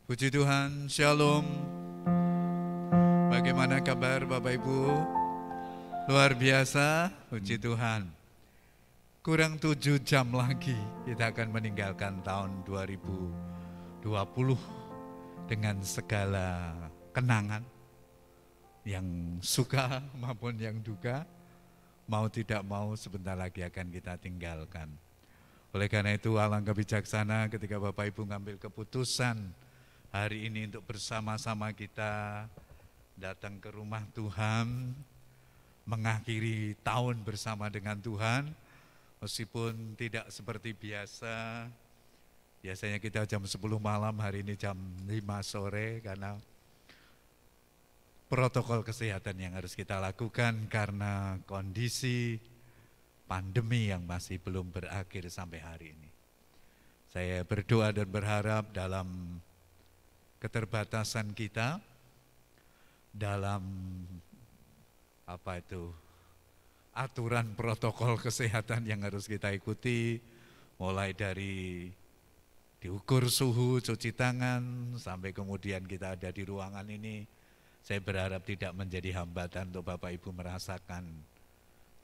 Puji Tuhan, Shalom. Bagaimana kabar Bapak Ibu? Luar biasa, puji Tuhan. Kurang 7 jam lagi kita akan meninggalkan tahun 2020 dengan segala kenangan yang suka maupun yang duka. Mau tidak mau sebentar lagi akan kita tinggalkan. Oleh karena itu alangkah bijaksana ketika Bapak Ibu ngambil keputusan hari ini untuk bersama-sama kita datang ke rumah Tuhan, mengakhiri tahun bersama dengan Tuhan, meskipun tidak seperti biasa. Biasanya kita jam 10 malam, hari ini jam 5 sore karena protokol kesehatan yang harus kita lakukan karena kondisi pandemi yang masih belum berakhir sampai hari ini. Saya berdoa dan berharap dalam keterbatasan kita, dalam aturan protokol kesehatan yang harus kita ikuti, mulai dari diukur suhu, cuci tangan, sampai kemudian kita ada di ruangan ini, saya berharap tidak menjadi hambatan untuk Bapak Ibu merasakan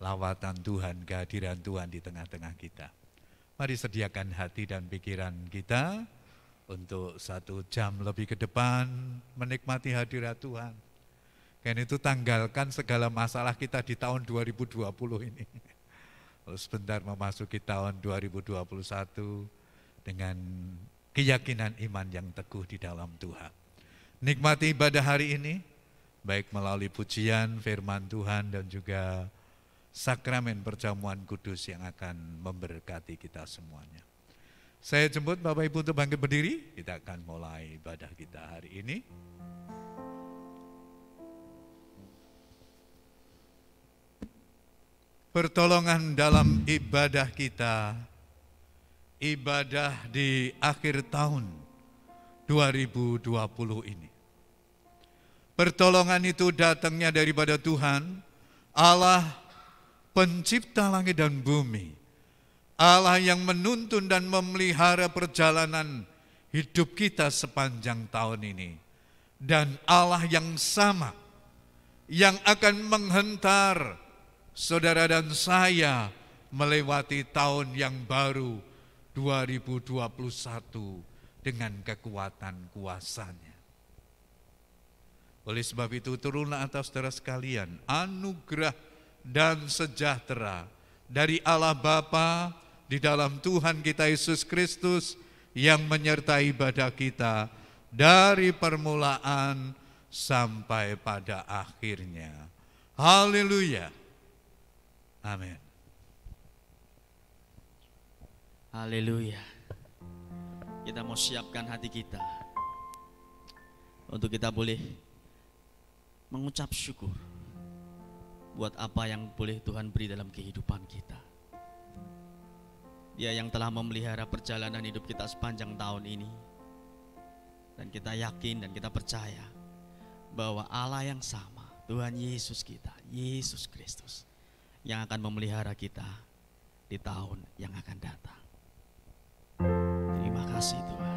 lawatan Tuhan, kehadiran Tuhan di tengah-tengah kita. Mari sediakan hati dan pikiran kita untuk 1 jam lebih ke depan menikmati hadirat Tuhan. Karena itu tanggalkan segala masalah kita di tahun 2020 ini. Lalu sebentar memasuki tahun 2021 dengan keyakinan iman yang teguh di dalam Tuhan. Nikmati ibadah hari ini, baik melalui pujian, firman Tuhan dan juga sakramen perjamuan kudus yang akan memberkati kita semuanya. Saya jemput Bapak Ibu untuk bangkit berdiri, kita akan mulai ibadah kita hari ini. Pertolongan dalam ibadah kita, ibadah di akhir tahun 2020 ini. Pertolongan itu datangnya daripada Tuhan, Allah pencipta langit dan bumi. Allah yang menuntun dan memelihara perjalanan hidup kita sepanjang tahun ini. Dan Allah yang sama, yang akan menghentar saudara dan saya melewati tahun yang baru 2021 dengan kekuatan kuasa-Nya. Oleh sebab itu turunlah atas saudara sekalian anugerah dan sejahtera dari Allah Bapa di dalam Tuhan kita Yesus Kristus yang menyertai ibadah kita dari permulaan sampai pada akhirnya. Haleluya. Amin. Haleluya. Kita mau siapkan hati kita untuk kita boleh mengucap syukur buat apa yang boleh Tuhan beri dalam kehidupan kita. Dia yang telah memelihara perjalanan hidup kita sepanjang tahun ini. Dan kita yakin dan kita percaya bahwa Allah yang sama, Tuhan Yesus kita, Yesus Kristus, yang akan memelihara kita di tahun yang akan datang. Terima kasih Tuhan.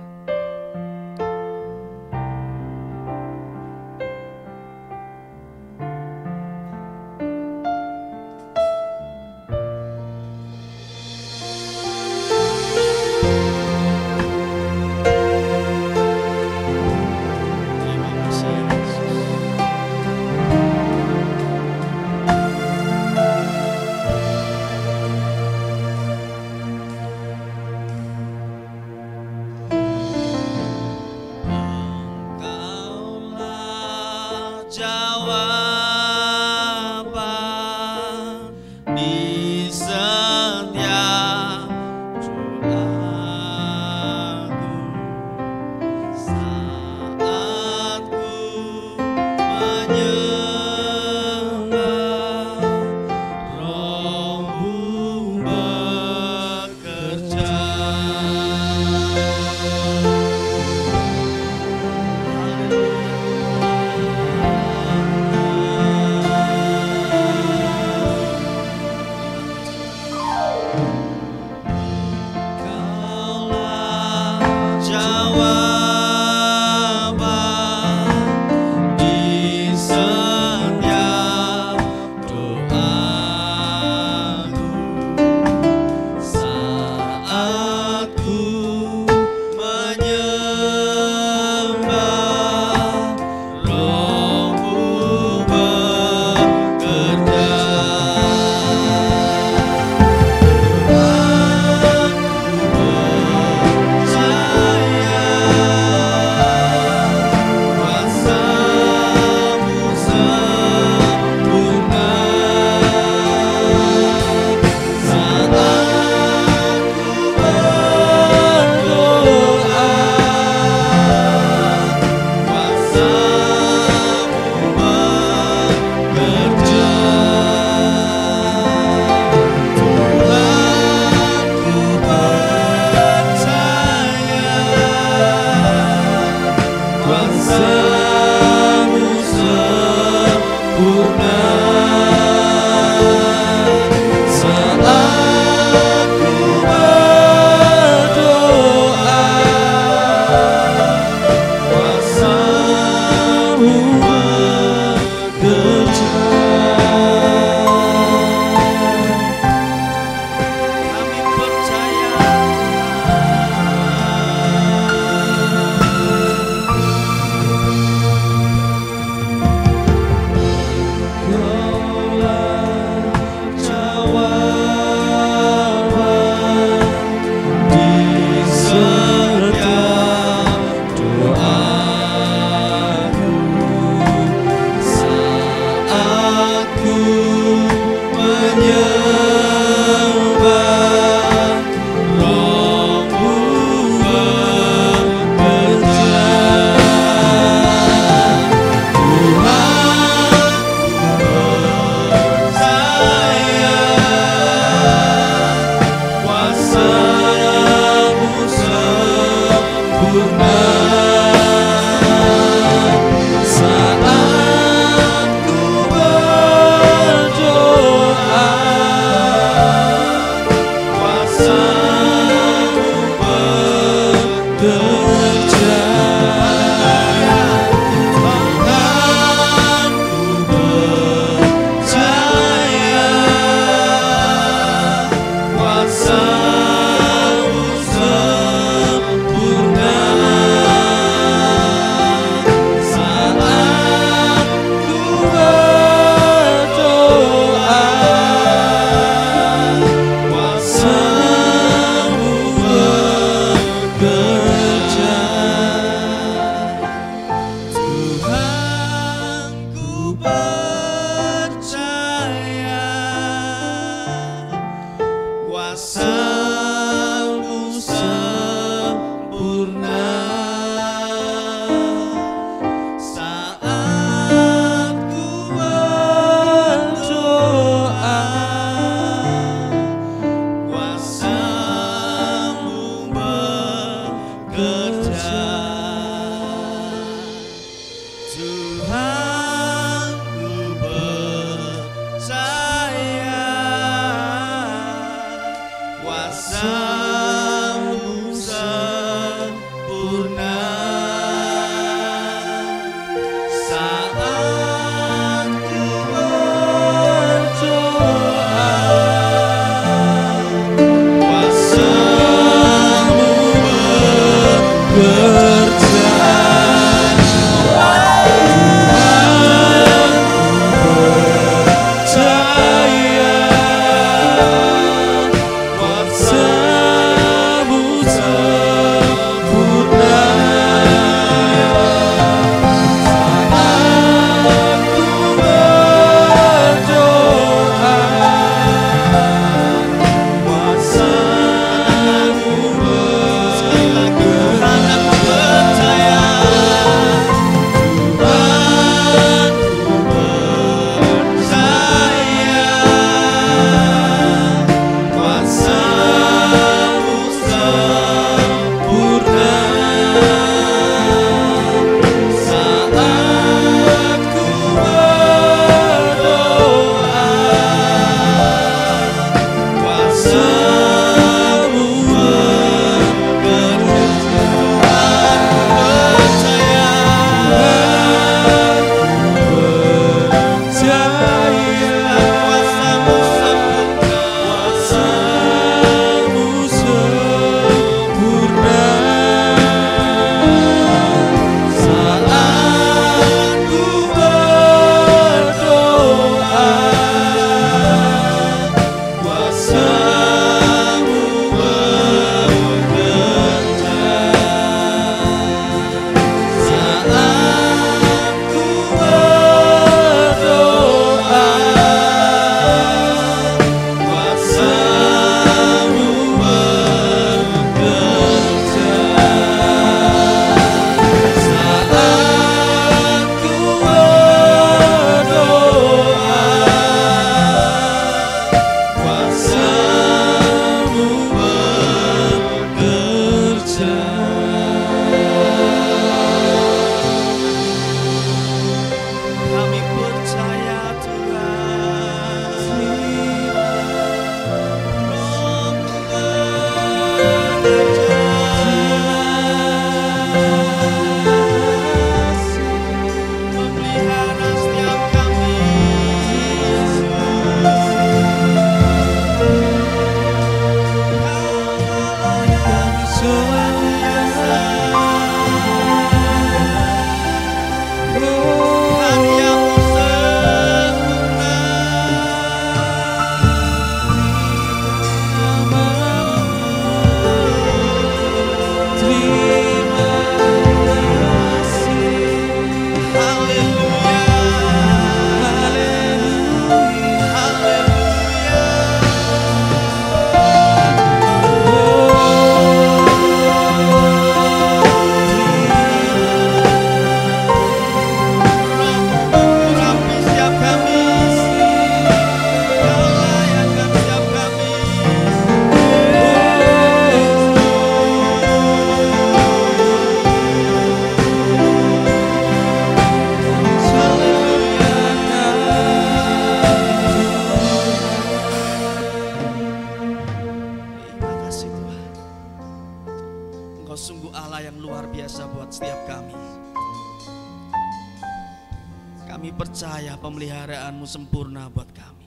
Kami percaya pemeliharaanmu sempurna buat kami.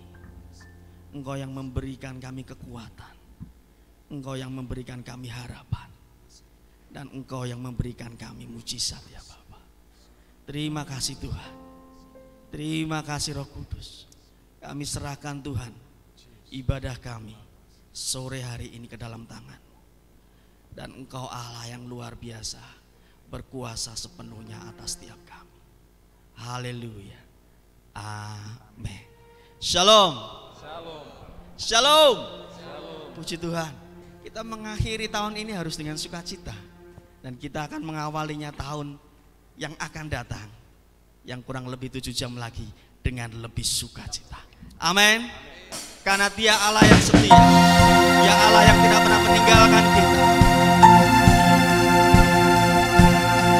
Engkau yang memberikan kami kekuatan, Engkau yang memberikan kami harapan, dan Engkau yang memberikan kami mujizat ya Bapa. Terima kasih Tuhan. Terima kasih Roh Kudus. Kami serahkan Tuhan ibadah kami sore hari ini ke dalam tangan. Dan Engkau Allah yang luar biasa, berkuasa sepenuhnya atas setiap kami. Haleluya. Amin. Shalom. Shalom. Shalom. Shalom. Puji Tuhan. Kita mengakhiri tahun ini harus dengan sukacita. Dan kita akan mengawalinya tahun yang akan datang, yang kurang lebih 7 jam lagi, dengan lebih sukacita. Amin. Karena Dia Allah yang setia, Dia Allah yang tidak pernah meninggalkan kita.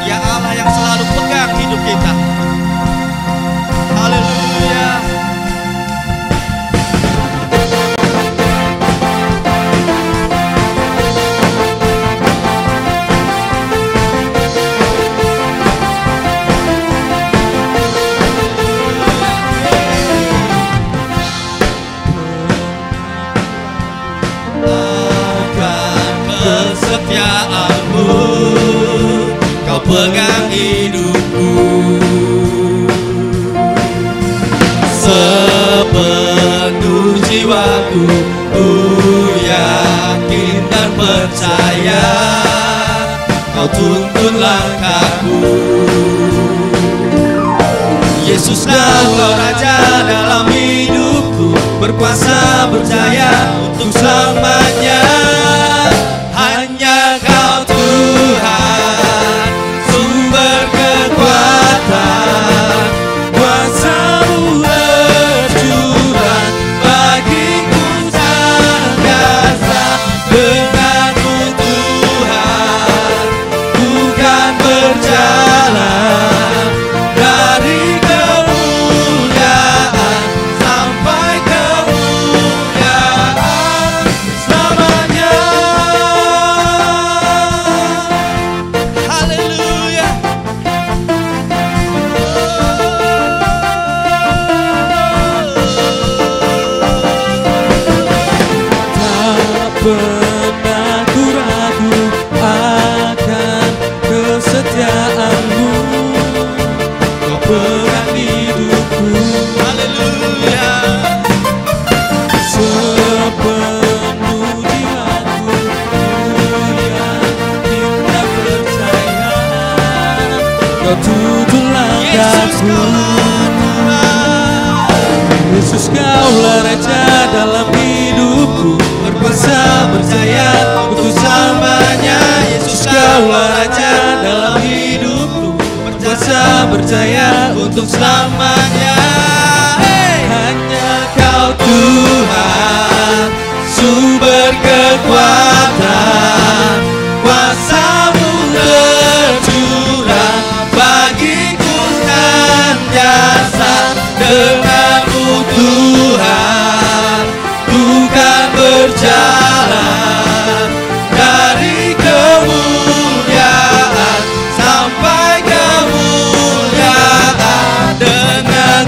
Dia Allah yang selalu pegang hidup kita. Haleluya. Kesetiaanmu, Kau pegang hidupku. Sepenuh jiwaku, ku yakin dan percaya, Kau tuntun langkahku. Yesus, Kau Raja dalam hidupku, berkuasa berjaya untuk selamanya. Hanya Kau Tuhan, sumber kekuatan, kuasa-Mu bercurah bagiku senantiasa. Dengan-Mu Tuhan, ku kan berjalan dari kemuliaan sampai kemuliaan selamanya. Haleluya. Tak pernah ku ragu akan kesetiaanmu, Kau pegang hidupku. Haleluya. Sepenuh jiwaku, ku yakin dan percaya, Kau tuntun langkahku. Yesus, Kaulah Raja dalam hidupku, berkuasa berjaya untuk selamanya. Yesus, Kaulah Raja dalam hidupku, berkuasa berjaya untuk selamanya. Hanya Kau Tuhan, sumber kekuatan, kuasa-Mu tercurah bagiku senantiasa. Dengan-Mu Tuhan, ku kan berjalan dari kemuliaan sampai kemuliaan. Dengan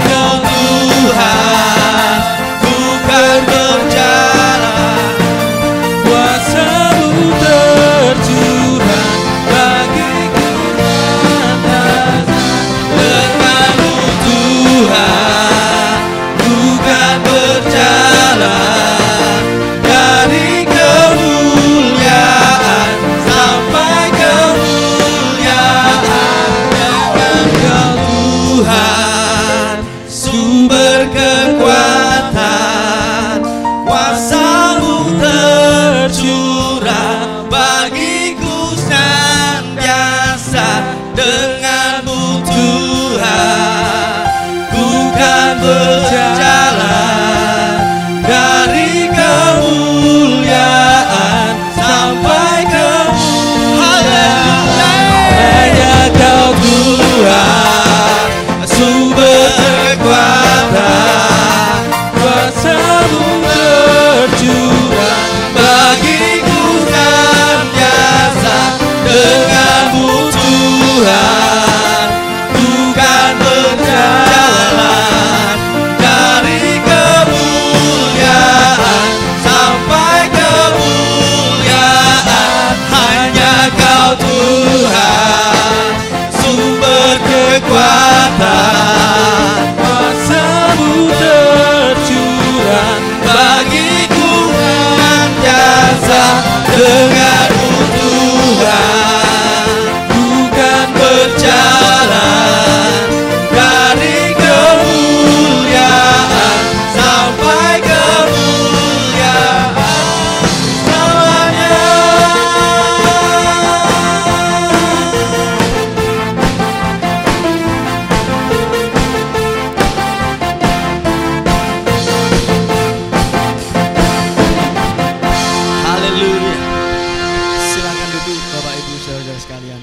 saudara sekalian,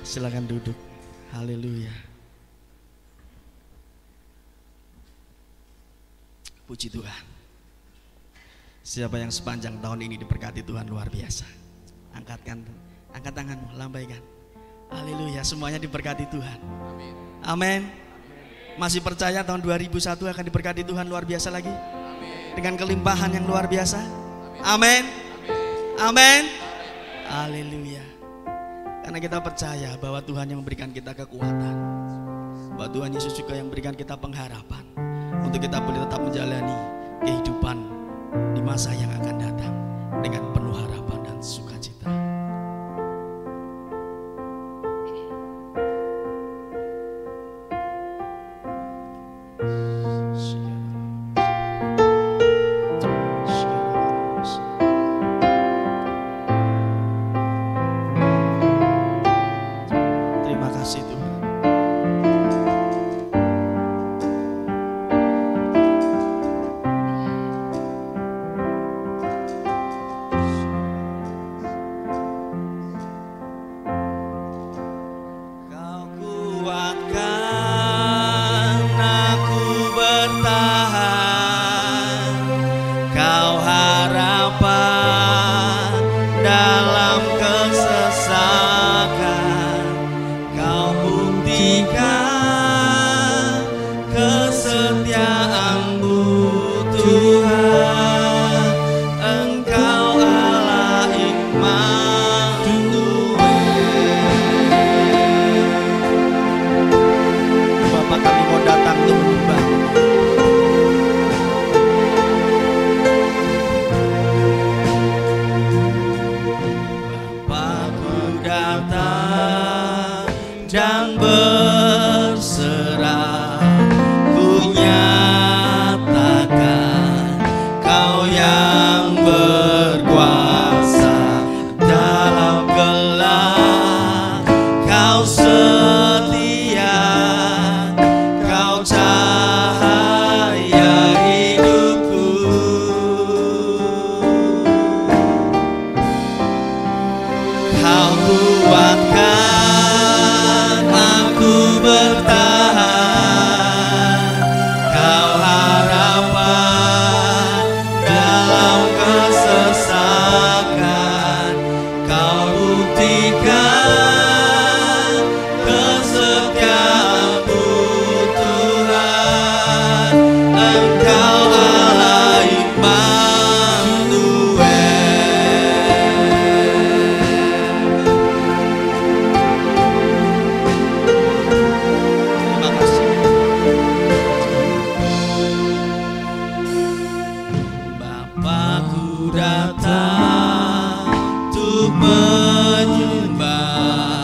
silakan duduk. Haleluya. Puji Tuhan. Siapa yang sepanjang tahun ini diberkati Tuhan luar biasa? Angkat tanganmu, lambaikan. Haleluya, semuanya diberkati Tuhan. Amin. Masih percaya tahun 2001 akan diberkati Tuhan luar biasa lagi? Dengan kelimpahan yang luar biasa? Amin. Amin. Haleluya. Karena kita percaya bahwa Tuhan yang memberikan kita kekuatan, bahwa Tuhan Yesus juga yang memberikan kita pengharapan untuk kita boleh tetap menjalani kehidupan di masa yang akan datang dengan penuh harapan dan sukacita. Terima kasih Tuhan. Kau kuatkan aku bertahan, Kau harapan dalam kesesakan, Kau buktikan kesetiaan-Mu Tuhan, Engkau Allah Immanuel. Bapa, kami mau datang untuk menyembah. Bapakku datang dan berserah, ku nyatakan Kau yang berkuasa dalam gelap, Kau setia, Kau cahaya hidupku. Kau kuatkan aku bertahan, Kau harapan dalam kesesakan, Kau buktikan kesetiaan-Mu Tuhan, Engkau Allah Immanuel. Terima kasih. Bapakku datang untuk menyembah,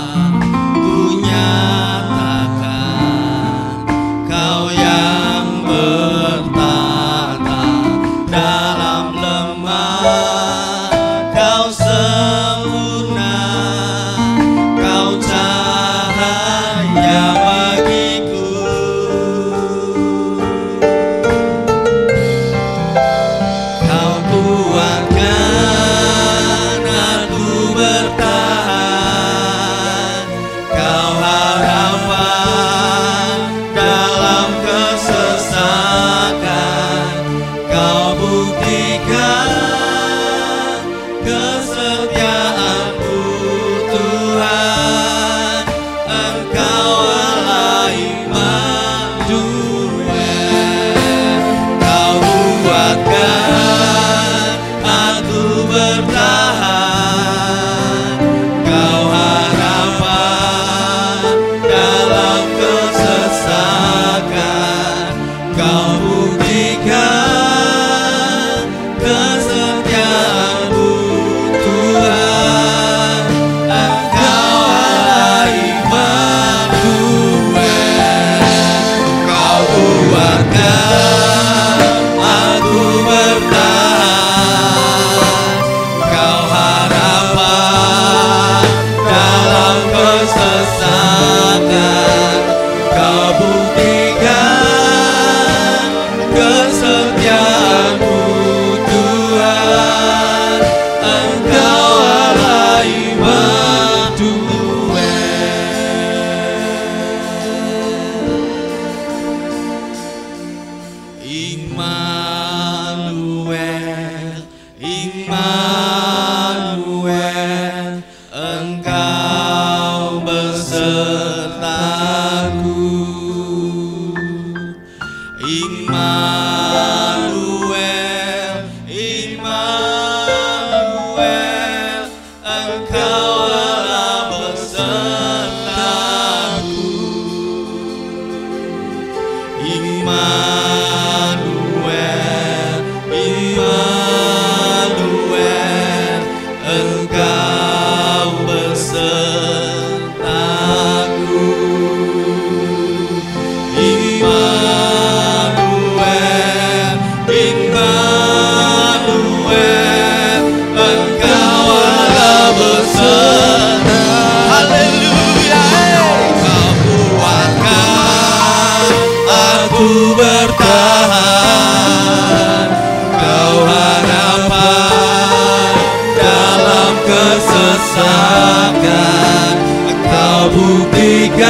buktikan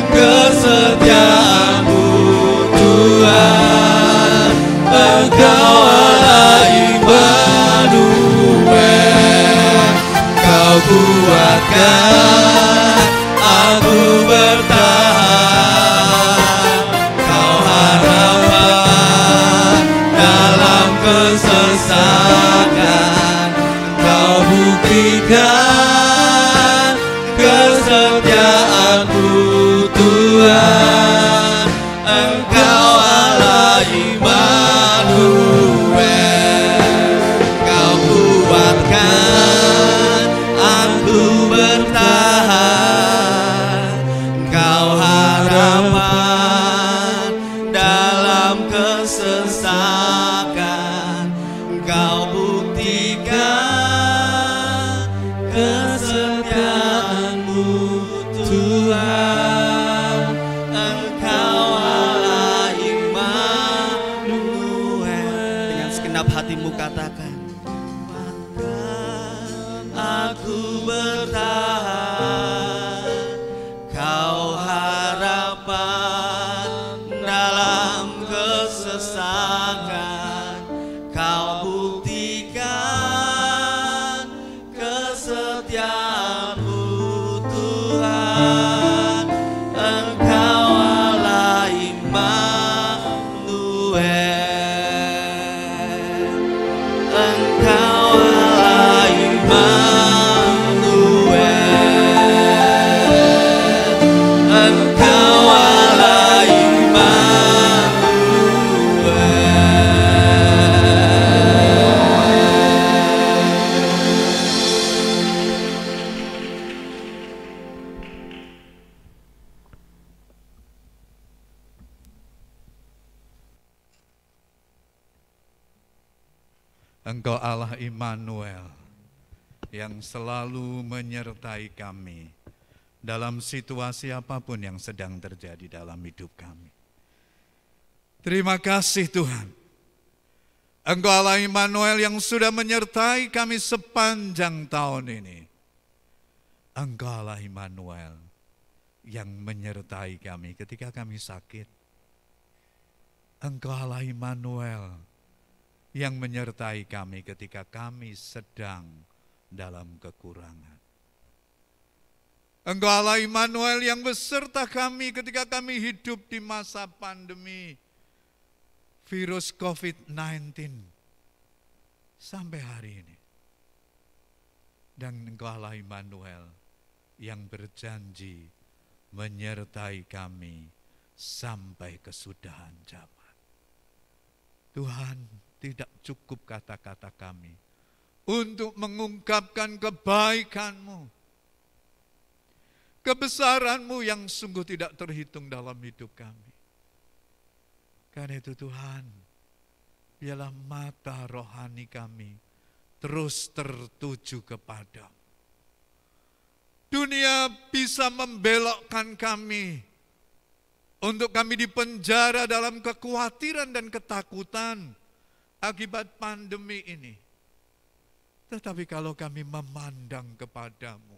kesetiaan-Mu Tuhan. Engkau Allah Immanuel, Kau kuatkan aku bertahan. Kau harapan dalam kesesakan, Kau buktikan kesetiaan-Mu Tuhan. Engkau Allah Immanuel, Kau kuatkan aku bertahan. Kau harapan dalam kesesakan, Kau buktikan kesetiaan-Mu Tuhan. Engkau Allah Immanuel. Dengan segenap hatimu katakan, Aku bertahan. Kau harapan dalam kesesakan, Kau buktikan kesetiaan-Mu Tuhan. Engkau Allah Immanuel, Engkau Allah Immanuel, Engkau Allah Engkau Allah Immanuel yang selalu menyertai kami dalam situasi apapun yang sedang terjadi dalam hidup kami. Terima kasih Tuhan. Engkau Allah Immanuel yang sudah menyertai kami sepanjang tahun ini. Engkau Allah Immanuel yang menyertai kami ketika kami sakit. Engkau Allah Immanuel yang menyertai kami ketika kami sedang dalam kekurangan. Engkau Allah Immanuel yang beserta kami ketika kami hidup di masa pandemi virus COVID-19 sampai hari ini. Dan Engkau Allah Immanuel yang berjanji menyertai kami sampai kesudahan zaman. Tuhan, tidak cukup kata-kata kami untuk mengungkapkan kebaikan-Mu, kebesaran-Mu yang sungguh tidak terhitung dalam hidup kami. Karena itu Tuhan, biarlah mata rohani kami terus tertuju kepadamu. Dunia bisa membelokkan kami untuk kami dipenjara dalam kekhawatiran dan ketakutan akibat pandemi ini. Tetapi kalau kami memandang kepadamu,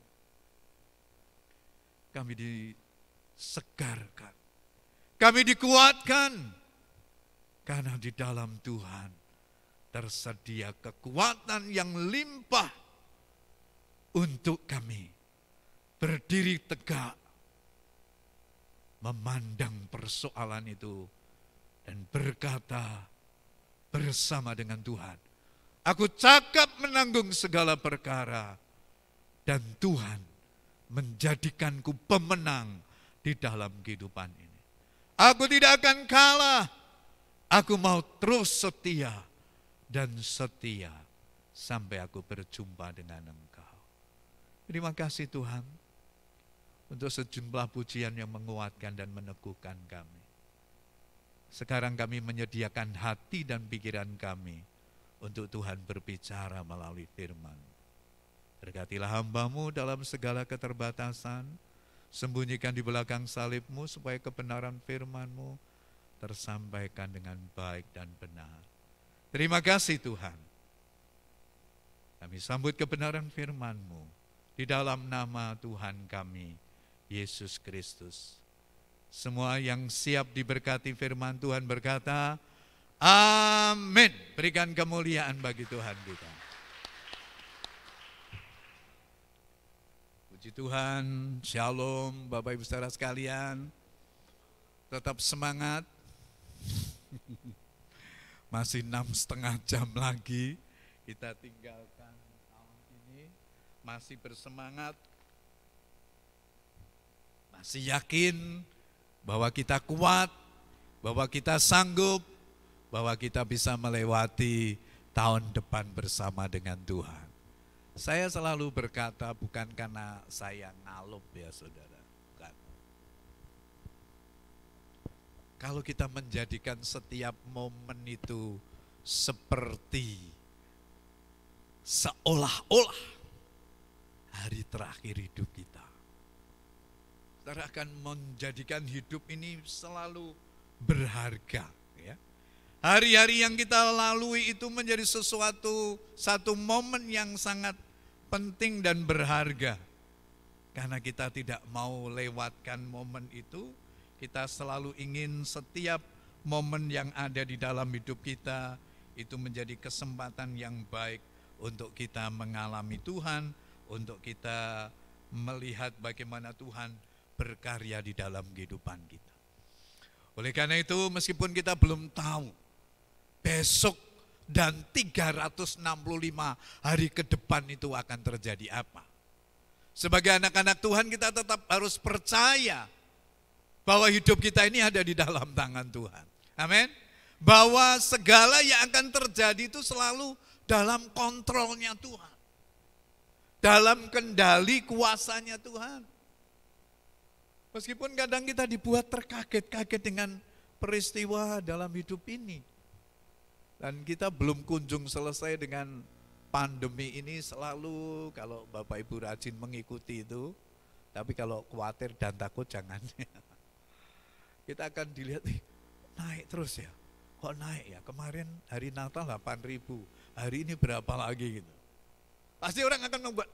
kami disegarkan, kami dikuatkan, karena di dalam Tuhan tersedia kekuatan yang limpah untuk kami berdiri tegak, memandang persoalan itu dan berkata bersama dengan Tuhan, aku cakap menanggung segala perkara dan Tuhan menjadikanku pemenang di dalam kehidupan ini. Aku tidak akan kalah, aku mau terus setia dan setia sampai aku berjumpa dengan Engkau. Terima kasih Tuhan untuk sejumlah pujian yang menguatkan dan meneguhkan kami. Sekarang kami menyediakan hati dan pikiran kami untuk Tuhan berbicara melalui firman. Berkatilah hamba-Mu dalam segala keterbatasan, sembunyikan di belakang salib-Mu supaya kebenaran firman-Mu tersampaikan dengan baik dan benar. Terima kasih Tuhan. Kami sambut kebenaran firman-Mu di dalam nama Tuhan kami, Yesus Kristus. Semua yang siap diberkati firman Tuhan berkata, amin. Berikan kemuliaan bagi Tuhan kita. Puji Tuhan, shalom Bapak Ibu saudara sekalian. Tetap semangat. Masih 6,5 jam lagi kita tinggalkan tahun ini. Masih bersemangat. Masih yakin bahwa kita kuat, bahwa kita sanggup, bahwa kita bisa melewati tahun depan bersama dengan Tuhan. Saya selalu berkata bukan karena saya ngalup ya saudara. Bukan. Kalau kita menjadikan setiap momen itu seperti seolah-olah hari terakhir hidup kita. Saudara akan menjadikan hidup ini selalu berharga. Ya. Hari-hari yang kita lalui itu menjadi satu momen yang sangat penting dan berharga. Karena kita tidak mau lewatkan momen itu, kita selalu ingin setiap momen yang ada di dalam hidup kita itu menjadi kesempatan yang baik untuk kita mengalami Tuhan, untuk kita melihat bagaimana Tuhan berkarya di dalam kehidupan kita. Oleh karena itu, meskipun kita belum tahu besok dan 365 hari ke depan itu akan terjadi apa. Sebagai anak-anak Tuhan kita tetap harus percaya bahwa hidup kita ini ada di dalam tangan Tuhan. Amin. Bahwa segala yang akan terjadi itu selalu dalam kontrolnya Tuhan. Dalam kendali kuasanya Tuhan. Meskipun kadang kita dibuat terkaget-kaget dengan peristiwa dalam hidup ini. Dan kita belum kunjung selesai dengan pandemi ini, selalu kalau Bapak Ibu rajin mengikuti itu, tapi kalau khawatir dan takut jangan. Kita akan dilihat, naik terus ya, kok naik ya, kemarin hari Natal 8.000, hari ini berapa lagi gitu. Pasti orang akan membuat,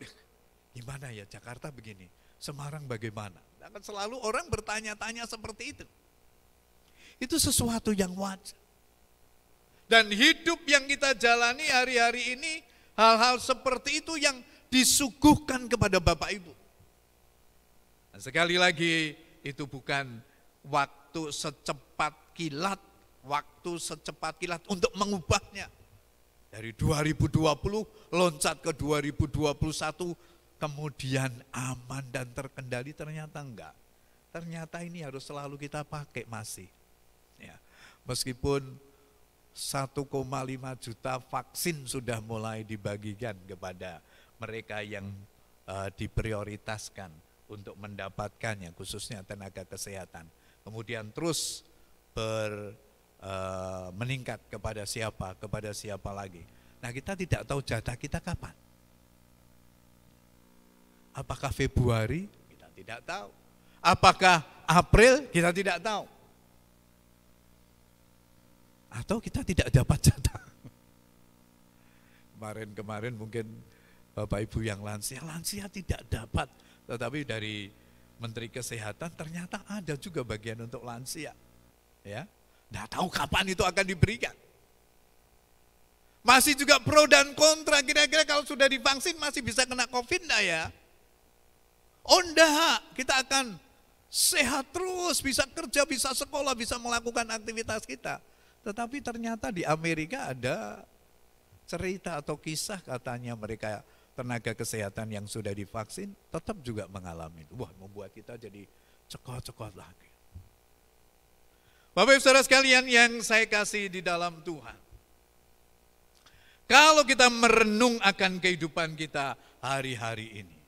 gimana ya Jakarta begini, Semarang bagaimana. Akan selalu orang bertanya-tanya seperti itu. Itu sesuatu yang wajar. Dan hidup yang kita jalani hari-hari ini, hal-hal seperti itu yang disuguhkan kepada Bapak Ibu. Nah, sekali lagi, itu bukan waktu secepat kilat untuk mengubahnya. Dari 2020 loncat ke 2021, kemudian aman dan terkendali, ternyata enggak. Ternyata ini harus selalu kita pakai masih. Ya. Meskipun 1,5 juta vaksin sudah mulai dibagikan kepada mereka yang diprioritaskan untuk mendapatkannya, khususnya tenaga kesehatan. Kemudian terus meningkat kepada siapa lagi. Nah, kita tidak tahu jatah kita kapan. Apakah Februari? Kita tidak tahu. Apakah April? Kita tidak tahu. Atau kita tidak dapat jatah. Kemarin mungkin Bapak Ibu yang lansia tidak dapat. Tetapi dari Menteri Kesehatan ternyata ada juga bagian untuk lansia. Ya, nggak tahu kapan itu akan diberikan. Masih juga pro dan kontra, kira-kira kalau sudah divaksin masih bisa kena COVID enggak ya? Oh enggak, kita akan sehat terus, bisa kerja, bisa sekolah, bisa melakukan aktivitas kita. Tetapi ternyata di Amerika ada cerita atau kisah, katanya mereka tenaga kesehatan yang sudah divaksin tetap juga mengalami. Wah, membuat kita jadi cekot-cekot lagi. Bapak Ibu Saudara sekalian yang saya kasih di dalam Tuhan. Kalau kita merenung akan kehidupan kita hari-hari ini,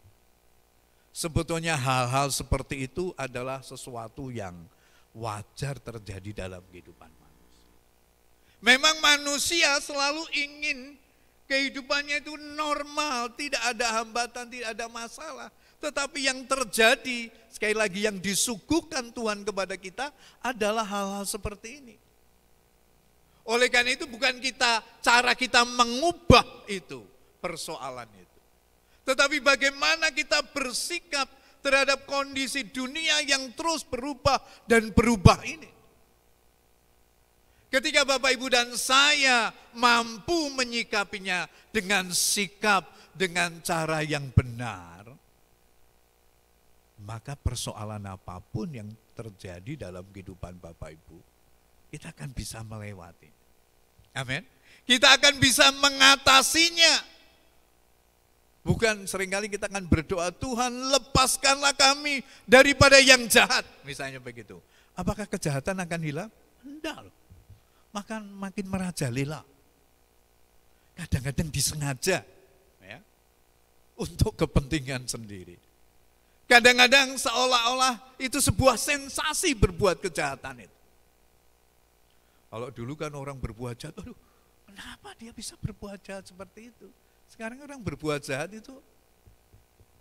sebetulnya hal-hal seperti itu adalah sesuatu yang wajar terjadi dalam kehidupan manusia. Memang manusia selalu ingin kehidupannya itu normal, tidak ada hambatan, tidak ada masalah. Tetapi yang terjadi, sekali lagi yang disuguhkan Tuhan kepada kita adalah hal-hal seperti ini. Oleh karena itu bukan cara kita mengubah itu, persoalan itu. Tetapi bagaimana kita bersikap terhadap kondisi dunia yang terus berubah dan berubah ini. Ketika Bapak, Ibu, dan saya mampu menyikapinya dengan sikap, dengan cara yang benar, maka persoalan apapun yang terjadi dalam kehidupan Bapak, Ibu, kita akan bisa melewati. Amin. Kita akan bisa mengatasinya. Bukan seringkali kita akan berdoa, Tuhan lepaskanlah kami daripada yang jahat. Misalnya begitu. Apakah kejahatan akan hilang? Tidak. Makin merajalela. Kadang-kadang disengaja. Ya, untuk kepentingan sendiri. Kadang-kadang seolah-olah itu sebuah sensasi berbuat kejahatan itu. Kalau dulu kan orang berbuat jahat, aduh, kenapa dia bisa berbuat jahat seperti itu? Sekarang orang berbuat jahat itu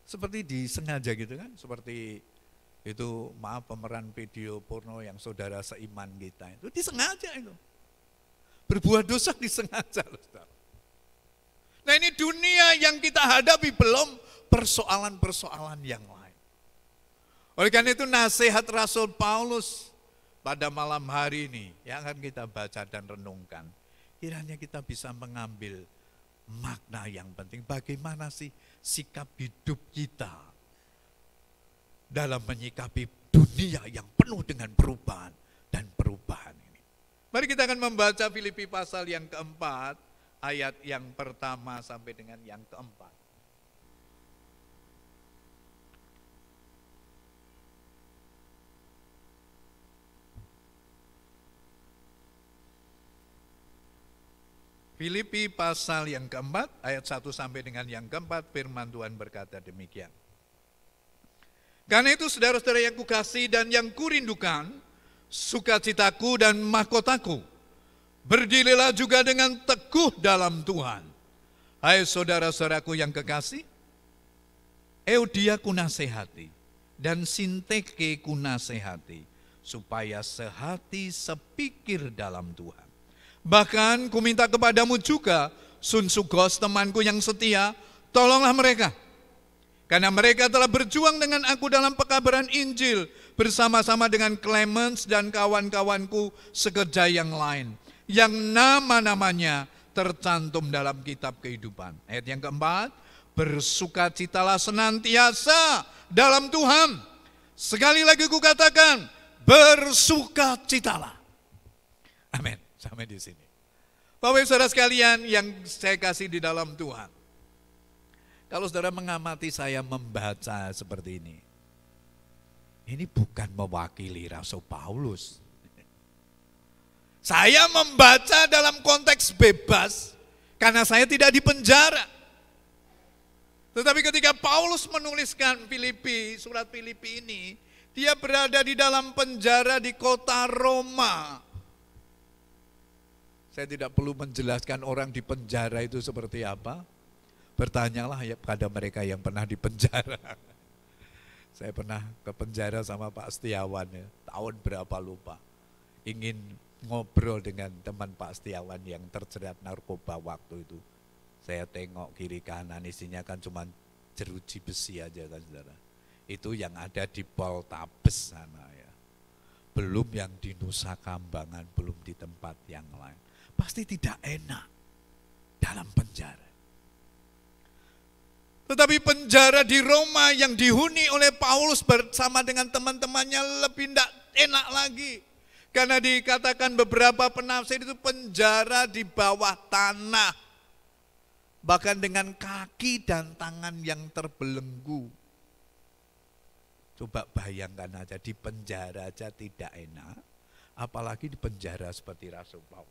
seperti disengaja gitu kan, seperti itu, maaf, pemeran video porno yang saudara seiman kita itu disengaja itu. Berbuat dosa disengaja. Nah, ini dunia yang kita hadapi, belum persoalan-persoalan yang lain. Oleh karena itu nasihat Rasul Paulus pada malam hari ini yang akan kita baca dan renungkan, kiranya kita bisa mengambil makna yang penting. Bagaimana sih sikap hidup kita dalam menyikapi dunia yang penuh dengan perubahan dan perubahan ini. Mari kita akan membaca Filipi pasal yang keempat, ayat yang pertama sampai dengan yang keempat. Filipi pasal yang keempat, ayat 1 sampai dengan yang keempat, firman Tuhan berkata demikian. Karena itu saudara-saudara yang kukasihi dan yang kurindukan, sukacitaku dan mahkotaku, berdirilah juga dengan teguh dalam Tuhan. Hai saudara-saudaraku yang kekasih, Eudia kunasehati dan Sinteke kunasehati, supaya sehati sepikir dalam Tuhan. Bahkan ku minta kepadamu juga, Sunsugos temanku yang setia, tolonglah mereka. Karena mereka telah berjuang dengan aku dalam pekabaran Injil, bersama-sama dengan Clemens dan kawan-kawanku sekerja yang lain, yang nama-namanya tercantum dalam kitab kehidupan. Ayat yang keempat, bersukacitalah senantiasa dalam Tuhan. Sekali lagi ku katakan, bersukacitalah. Amin. Sampai di sini. Bapak Ibu saudara sekalian yang saya kasih di dalam Tuhan. Kalau saudara mengamati saya membaca seperti ini bukan mewakili Rasul Paulus. Saya membaca dalam konteks bebas karena saya tidak dipenjara. Tetapi ketika Paulus menuliskan surat Filipi ini, dia berada di dalam penjara di kota Roma. Saya tidak perlu menjelaskan orang di penjara itu seperti apa. Bertanyalah ya pada mereka yang pernah di penjara. Saya pernah ke penjara sama Pak Setiawan ya, tahun berapa lupa. Ingin ngobrol dengan teman Pak Setiawan yang terjerat narkoba waktu itu. Saya tengok kiri kanan, isinya kan cuma jeruji besi aja kan saudara. Itu yang ada di Poltabes sana ya. Belum yang di Nusa Kambangan, belum di tempat yang lain. Pasti tidak enak dalam penjara. Tetapi penjara di Roma yang dihuni oleh Paulus bersama dengan teman-temannya lebih tidak enak lagi. Karena dikatakan beberapa penafsir itu penjara di bawah tanah. Bahkan dengan kaki dan tangan yang terbelenggu. Coba bayangkan aja, di penjara aja tidak enak. Apalagi di penjara seperti Rasul Paulus.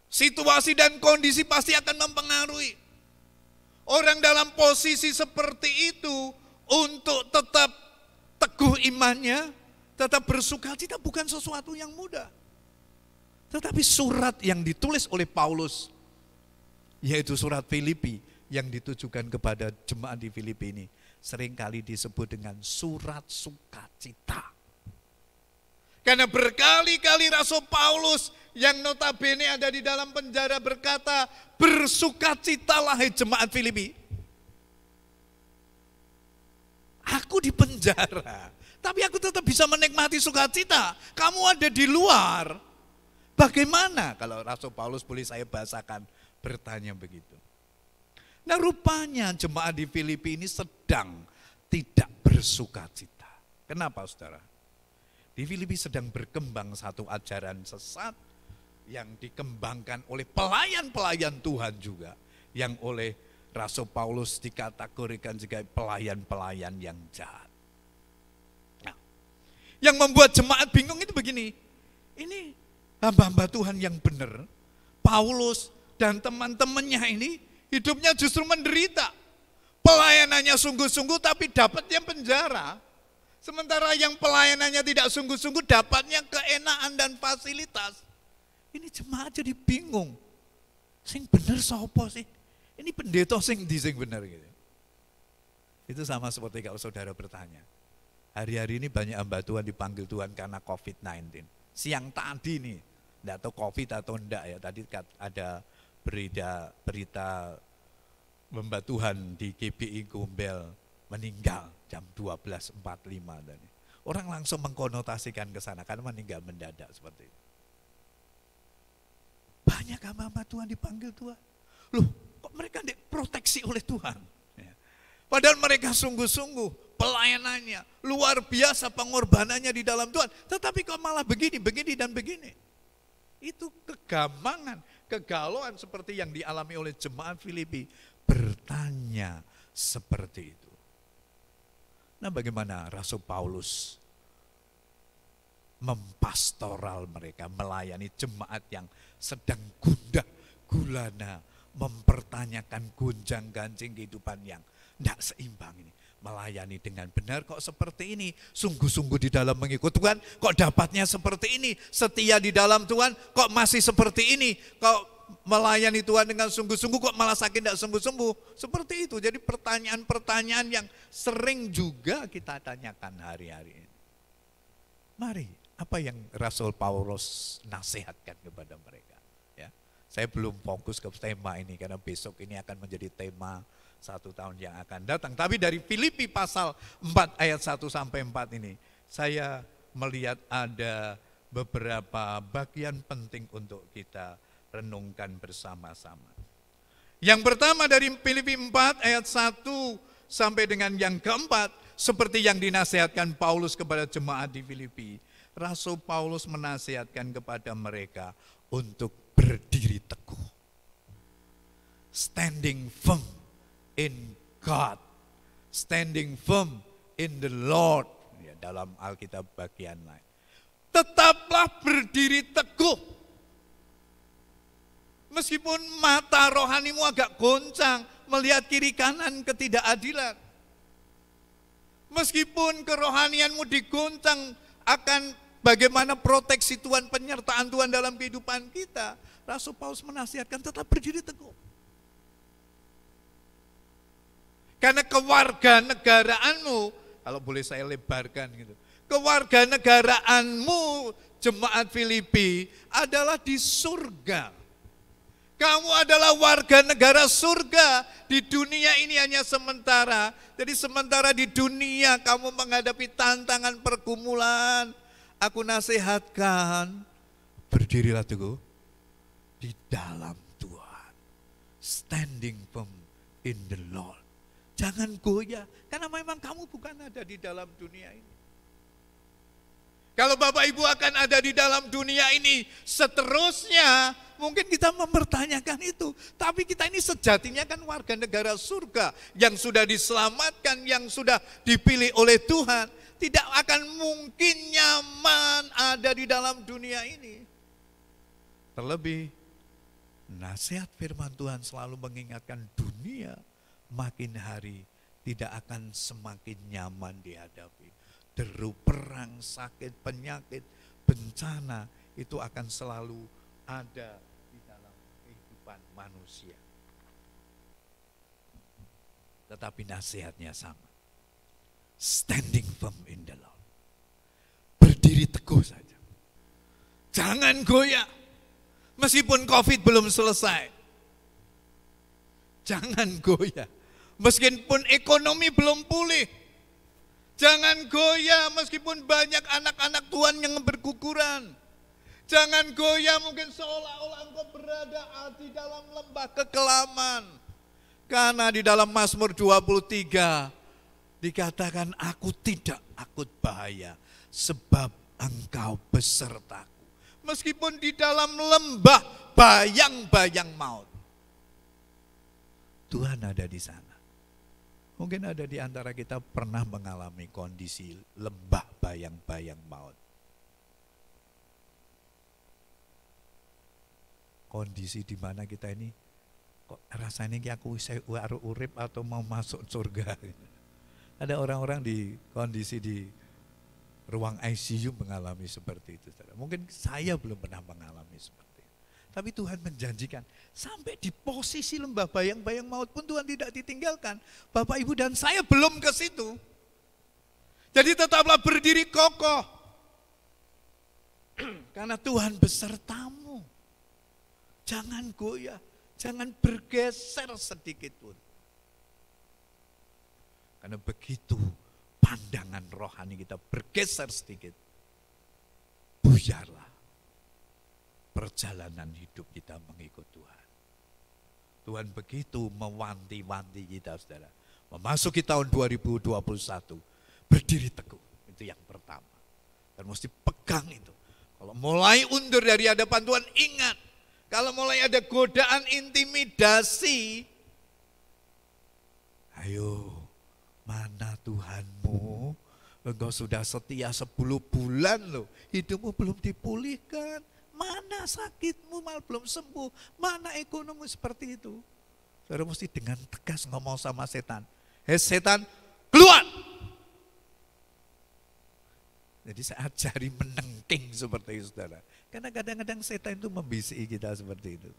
Situasi dan kondisi pasti akan mempengaruhi. Orang dalam posisi seperti itu untuk tetap teguh imannya, tetap bersukacita bukan sesuatu yang mudah. Tetapi surat yang ditulis oleh Paulus, yaitu surat Filipi yang ditujukan kepada jemaat di Filipi ini, seringkali disebut dengan surat sukacita. Karena berkali-kali Rasul Paulus yang notabene ada di dalam penjara berkata, bersukacitalah hai jemaat Filipi. Aku di penjara, tapi aku tetap bisa menikmati sukacita. Kamu ada di luar. Bagaimana kalau Rasul Paulus boleh saya bahasakan bertanya begitu. Nah rupanya jemaat di Filipi ini sedang tidak bersukacita. Kenapa saudara? Di Filipi sedang berkembang satu ajaran sesat yang dikembangkan oleh pelayan-pelayan Tuhan juga. Yang oleh Rasul Paulus dikategorikan sebagai pelayan-pelayan yang jahat. Nah, yang membuat jemaat bingung itu begini, ini hamba-hamba Tuhan yang benar, Paulus dan teman-temannya ini hidupnya justru menderita. Pelayanannya sungguh-sungguh tapi dapatnya penjara. Sementara yang pelayanannya tidak sungguh-sungguh dapatnya keenaan dan fasilitas. Ini jemaat jadi bingung. Sing bener sapa sih? Ini pendeta sing di sing bener gitu. Itu sama seperti kalau saudara bertanya. Hari-hari ini banyak hamba Tuhan dipanggil Tuhan karena COVID-19. Siang tadi nih, enggak tahu COVID atau enggak ya. Tadi ada berita hamba Tuhan di GBI Gombel meninggal jam 12.45 tadi. Orang langsung mengkonotasikan ke sana karena meninggal mendadak seperti itu. Banyak hamba Tuhan dipanggil Tuhan. Loh, kok mereka diproteksi oleh Tuhan? Ya. Padahal mereka sungguh-sungguh pelayanannya luar biasa, pengorbanannya di dalam Tuhan. Tetapi kok malah begini, begini dan begini. Itu kegamangan, kegalauan seperti yang dialami oleh jemaat Filipi. Bertanya seperti itu. Nah bagaimana Rasul Paulus mempastoral mereka, melayani jemaat yang sedang gundah gulana, mempertanyakan gonjang ganjing kehidupan yang tidak seimbang ini. Melayani dengan benar kok seperti ini, sungguh-sungguh di dalam mengikut Tuhan kok dapatnya seperti ini, setia di dalam Tuhan kok masih seperti ini, kok melayani Tuhan dengan sungguh-sungguh kok malah sakit tidak sungguh-sungguh. Seperti itu, jadi pertanyaan-pertanyaan yang sering juga kita tanyakan hari-hari ini. Mari, apa yang Rasul Paulus nasihatkan kepada mereka? Ya, saya belum fokus ke tema ini karena besok ini akan menjadi tema 1 tahun yang akan datang. Tapi dari Filipi pasal 4 ayat 1 sampai 4 ini, saya melihat ada beberapa bagian penting untuk kita renungkan bersama-sama. Yang pertama dari Filipi 4 ayat 1 sampai dengan yang keempat, seperti yang dinasihatkan Paulus kepada jemaat di Filipi. Rasul Paulus menasihatkan kepada mereka untuk berdiri teguh. Standing firm in God, standing firm in the Lord, ya, dalam Alkitab bagian lain. Tetaplah berdiri teguh. Meskipun mata rohanimu agak goncang, melihat kiri kanan ketidakadilan. Meskipun kerohanianmu digoncang akan bagaimana proteksi Tuhan, penyertaan Tuhan dalam kehidupan kita, Rasul Paulus menasihatkan tetap berdiri teguh. Karena kewarganegaraanmu, kalau boleh saya lebarkan gitu, kewarganegaraanmu jemaat Filipi adalah di surga. Kamu adalah warga negara surga. Di dunia ini hanya sementara. Jadi sementara di dunia kamu menghadapi tantangan pergumulan, aku nasihatkan, berdirilah teguh di dalam Tuhan. Standing firm in the Lord. Jangan goyah, karena memang kamu bukan ada di dalam dunia ini. Kalau Bapak Ibu akan ada di dalam dunia ini seterusnya, mungkin kita mempertanyakan itu. Tapi kita ini sejatinya kan warga negara surga yang sudah diselamatkan, yang sudah dipilih oleh Tuhan. Tidak akan mungkin nyaman ada di dalam dunia ini. Terlebih, nasihat firman Tuhan selalu mengingatkan dunia makin hari tidak akan semakin nyaman dihadapi. Deru, perang, sakit, penyakit, bencana itu akan selalu ada di dalam kehidupan manusia. Tetapi nasihatnya sama. Standing firm in the Lord. Berdiri teguh saja. Jangan goyah. Meskipun COVID belum selesai. Jangan goyah. Meskipun ekonomi belum pulih. Jangan goyah meskipun banyak anak-anak Tuhan yang berguguran. Jangan goyah mungkin seolah-olah engkau berada di dalam lembah kekelaman. Karena di dalam Mazmur 23 dikatakan aku tidak takut bahaya sebab engkau besertaku. Meskipun di dalam lembah bayang-bayang maut. Tuhan ada di sana. Mungkin ada di antara kita pernah mengalami kondisi lembah bayang-bayang maut. Kondisi di mana kita ini, kok rasanya aku waru urip atau mau masuk surga. Ada orang-orang di kondisi di ruang ICU mengalami seperti itu. Mungkin saya belum pernah mengalami seperti itu. Tapi Tuhan menjanjikan, sampai di posisi lembah bayang-bayang maut pun Tuhan tidak ditinggalkan. Bapak, Ibu, dan saya belum ke situ. Jadi tetaplah berdiri kokoh. Karena Tuhan besertamu. Jangan goyah, jangan bergeser sedikit pun. Karena begitu pandangan rohani kita bergeser sedikit, buyarlah perjalanan hidup kita mengikut Tuhan. Tuhan begitu mewanti-wanti kita, saudara. Memasuki tahun 2021, berdiri teguh, itu yang pertama. Dan mesti pegang itu. Kalau mulai undur dari hadapan Tuhan, ingat. Kalau mulai ada godaan intimidasi, ayo, mana Tuhanmu? Engkau sudah setia 10 bulan loh, hidupmu belum dipulihkan. Mana sakitmu malah belum sembuh, mana ekonomi seperti itu. Saudara mesti dengan tegas ngomong sama setan. Hei setan, keluar! Jadi saya ajari menengking seperti itu, saudara. Karena kadang-kadang setan itu membisiki kita seperti itu.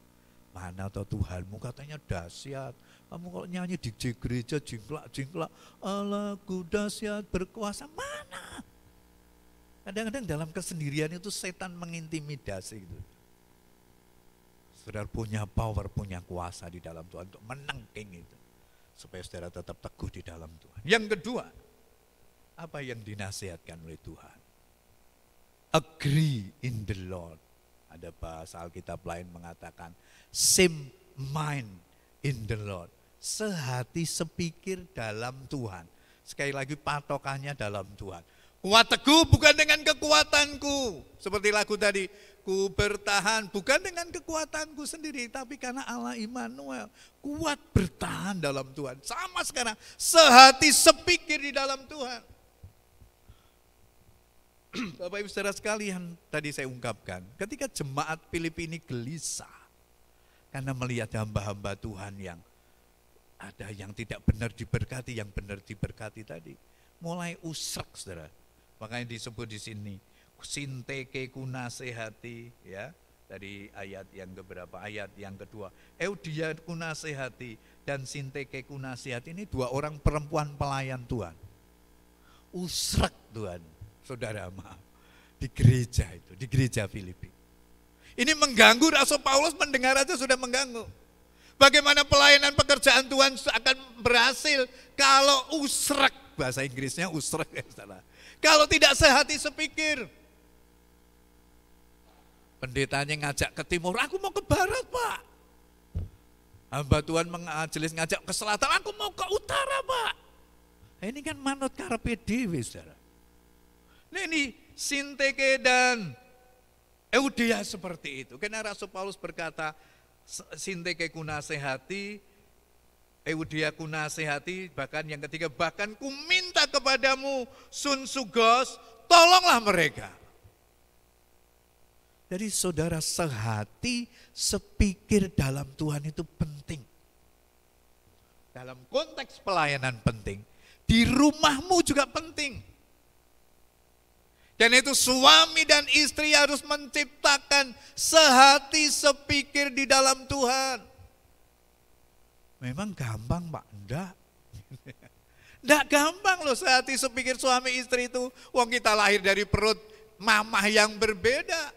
Mana toh Tuhanmu katanya dahsyat. Kamu kalau nyanyi di gereja jingklak-jingklak, Allahku dahsyat berkuasa, mana? Kadang-kadang dalam kesendirian itu setan mengintimidasi gitu. Saudara punya power, punya kuasa di dalam Tuhan untuk menengking itu. Supaya saudara tetap teguh di dalam Tuhan. Yang kedua, apa yang dinasihatkan oleh Tuhan? Agree in the Lord. Ada bahasa Alkitab lain mengatakan, same mind in the Lord. Sehati sepikir dalam Tuhan. Sekali lagi patokannya dalam Tuhan. Kuat teguh bukan dengan kekuatanku. Seperti lagu tadi, ku bertahan bukan dengan kekuatanku sendiri, tapi karena Allah Immanuel. Kuat bertahan dalam Tuhan. Sama sekarang, sehati sepikir di dalam Tuhan. Bapak Ibu saudara sekalian, tadi saya ungkapkan, ketika jemaat Filipi ini gelisah, karena melihat hamba-hamba Tuhan yang ada yang tidak benar diberkati, yang benar diberkati tadi. Mulai usrak, saudara. Makanya disebut di sini, sinteke kunasehati, ya, dari ayat yang keberapa, ayat yang kedua. Eudia kunasehati dan sinteke kunasehati ini 2 orang perempuan pelayan Tuhan. Usrak Tuhan, saudara, maaf, di gereja itu, di gereja Filipi. Ini mengganggu. Rasul Paulus mendengar aja sudah mengganggu. Bagaimana pelayanan pekerjaan Tuhan akan berhasil kalau usrak, bahasa Inggrisnya usrak ya salah. Kalau tidak sehati sepikir. Pendetanya ngajak ke timur, aku mau ke barat Pak. Hamba Tuhan majelis ngajak ke selatan, aku mau ke utara Pak. Ini kan manut karepe dhewe, saudara. Ini sinteke dan Eudia seperti itu. Karena Rasul Paulus berkata, sinteke kunasehati, Eudia kunasehati, bahkan yang ketiga, bahkan ku minta kepadamu sun sugos, tolonglah mereka. Jadi saudara, sehati sepikir dalam Tuhan itu penting. Dalam konteks pelayanan penting, di rumahmu juga penting. Dan itu suami dan istri harus menciptakan sehati sepikir di dalam Tuhan. Memang gampang Pak? Enggak. Enggak gampang loh sehati sepikir suami istri itu. Wong kita lahir dari perut mamah yang berbeda.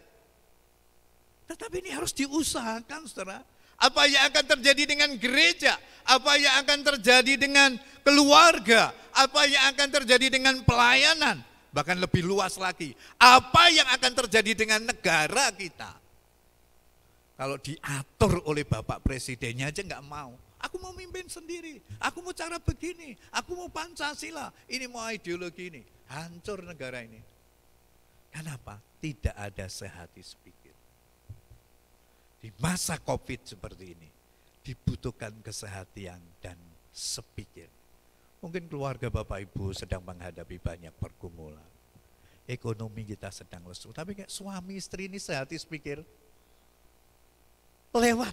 Tetapi ini harus diusahakan, saudara. Apa yang akan terjadi dengan gereja? Apa yang akan terjadi dengan keluarga? Apa yang akan terjadi dengan pelayanan? Bahkan lebih luas lagi, apa yang akan terjadi dengan negara kita? Kalau diatur oleh Bapak Presidennya aja nggak mau. Aku mau mimpin sendiri, aku mau cara begini, aku mau Pancasila, ini mau ideologi ini. Hancur negara ini. Kenapa? Tidak ada sehati sepikir. Di masa COVID seperti ini, dibutuhkan kesehatian dan sepikir. Mungkin keluarga Bapak Ibu sedang menghadapi banyak pergumulan. Ekonomi kita sedang lesu, tapi kayak suami istri ini sehati sepikir. Lewat.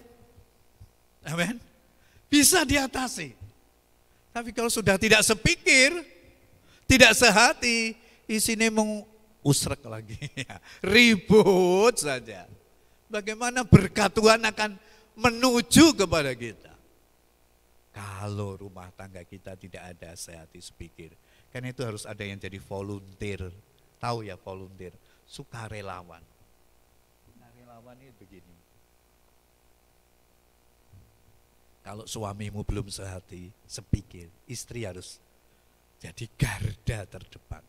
Amin. Bisa diatasi. Tapi kalau sudah tidak sepikir, tidak sehati, isinya mau usrek lagi. Ribut saja. Bagaimana berkat Tuhan akan menuju kepada kita. Kalau rumah tangga kita tidak ada sehati sepikir. Kan itu harus ada yang jadi volunteer. Tahu ya volunteer, sukarelawan. Sukarelawan itu begini. Kalau suamimu belum sehati, sepikir, istri harus jadi garda terdepan.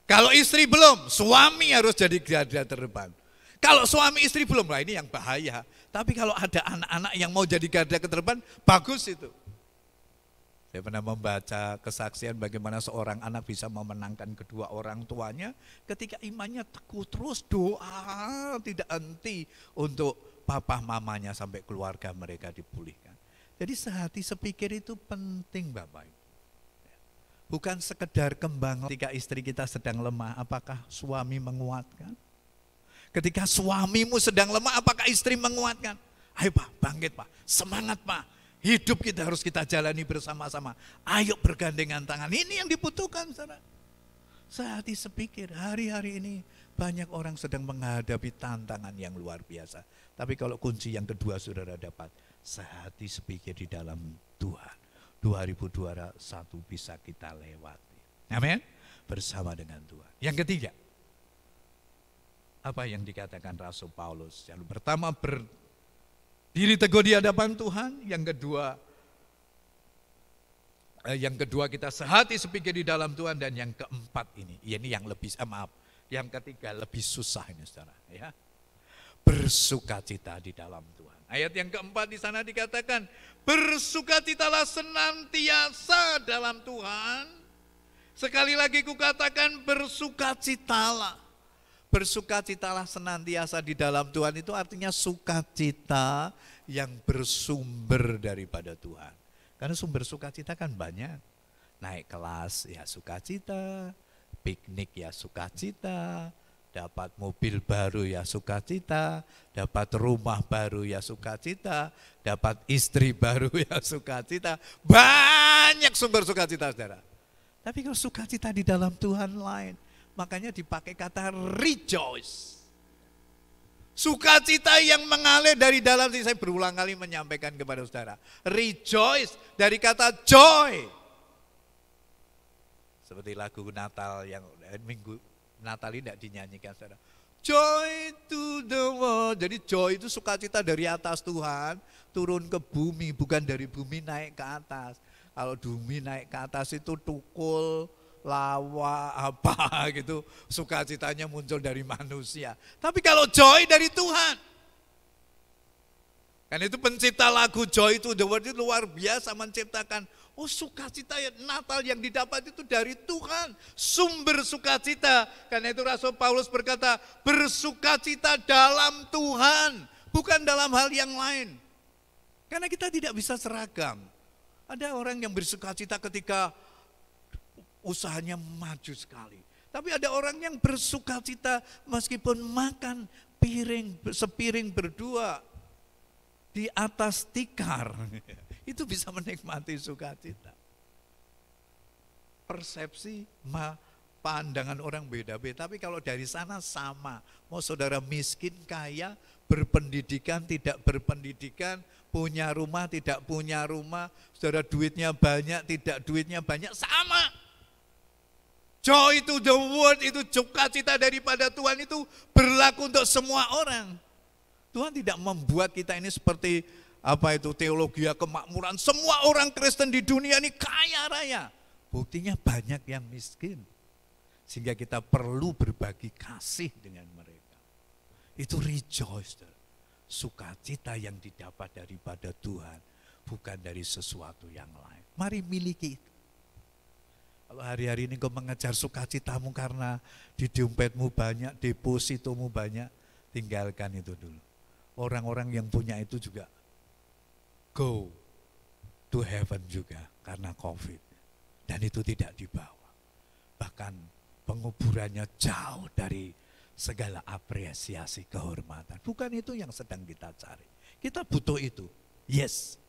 Kalau istri belum, suami harus jadi garda terdepan. Kalau suami istri belum, lah ini yang bahaya. Tapi kalau ada anak-anak yang mau jadi garda terdepan, bagus itu. Saya pernah membaca kesaksian bagaimana seorang anak bisa memenangkan kedua orang tuanya ketika imannya teguh terus doa tidak henti untuk papa mamanya sampai keluarga mereka dipulihkan. Jadi sehati sepikir itu penting Bapak Ibu. Bukan sekedar kembang ketika istri kita sedang lemah, apakah suami menguatkan? Ketika suamimu sedang lemah, apakah istri menguatkan? Ayo Pak, bangkit Pak, semangat Pak. Hidup kita harus kita jalani bersama-sama. Ayo bergandengan tangan. Ini yang dibutuhkan, saudara. Sehati sepikir, hari-hari ini banyak orang sedang menghadapi tantangan yang luar biasa. Tapi kalau kunci yang kedua saudara dapat, sehati sepikir di dalam Tuhan. 2021 bisa kita lewati. Amin. Bersama dengan Tuhan. Yang ketiga, apa yang dikatakan Rasul Paulus? Yang pertama berdiri teguh di hadapan Tuhan. Yang kedua kita sehati sepikir di dalam Tuhan. Dan yang keempat ini yang lebih yang ketiga lebih susah ini saudara, ya. Bersukacita di dalam Tuhan. Ayat yang keempat di sana dikatakan, bersukacitalah senantiasa dalam Tuhan. Sekali lagi kukatakan bersukacitalah. Bersukacitalah senantiasa di dalam Tuhan itu artinya sukacita yang bersumber daripada Tuhan. Karena sumber sukacita kan banyak. Naik kelas ya sukacita, piknik ya sukacita, dapat mobil baru ya sukacita, dapat rumah baru ya sukacita, dapat istri baru ya sukacita. Banyak sumber sukacita saudara. Tapi kalau sukacita di dalam Tuhan lain, makanya dipakai kata rejoice. Sukacita yang mengalir dari dalam diri. Saya berulang kali menyampaikan kepada saudara. Rejoice dari kata joy. Seperti lagu Natal yang minggu Natal ini tidak dinyanyikan saudara. Joy to the world. Jadi joy itu sukacita dari atas Tuhan turun ke bumi, bukan dari bumi naik ke atas. Kalau bumi naik ke atas itu tukul, lawa, apa gitu, sukacitanya muncul dari manusia. Tapi kalau joy dari Tuhan. Kan itu pencipta lagu Joy to the World itu luar biasa menciptakan. Oh sukacita Natal yang didapat itu dari Tuhan. Sumber sukacita. Karena itu Rasul Paulus berkata, bersukacita dalam Tuhan. Bukan dalam hal yang lain. Karena kita tidak bisa seragam. Ada orang yang bersukacita ketika usahanya maju sekali. Tapi ada orang yang bersukacita meskipun makan sepiring berdua di atas tikar. Itu bisa menikmati sukacita. Persepsi, pandangan orang beda-beda. Tapi kalau dari sana sama. Mau saudara miskin, kaya, berpendidikan, tidak berpendidikan, punya rumah, tidak punya rumah, saudara duitnya banyak, tidak duitnya banyak, sama. Joy to the world itu sukacita daripada Tuhan itu berlaku untuk semua orang. Tuhan tidak membuat kita ini seperti teologi kemakmuran. Semua orang Kristen di dunia ini kaya raya. Buktinya banyak yang miskin. Sehingga kita perlu berbagi kasih dengan mereka. Itu rejoice. Sukacita yang didapat daripada Tuhan. Bukan dari sesuatu yang lain. Mari miliki itu. Kalau hari-hari ini kau mengejar sukacitamu karena di dompetmu banyak, depositomu banyak, tinggalkan itu dulu. Orang-orang yang punya itu juga go to heaven juga karena COVID. Dan itu tidak dibawa. Bahkan penguburannya jauh dari segala apresiasi kehormatan. Bukan itu yang sedang kita cari. Kita butuh itu, yes.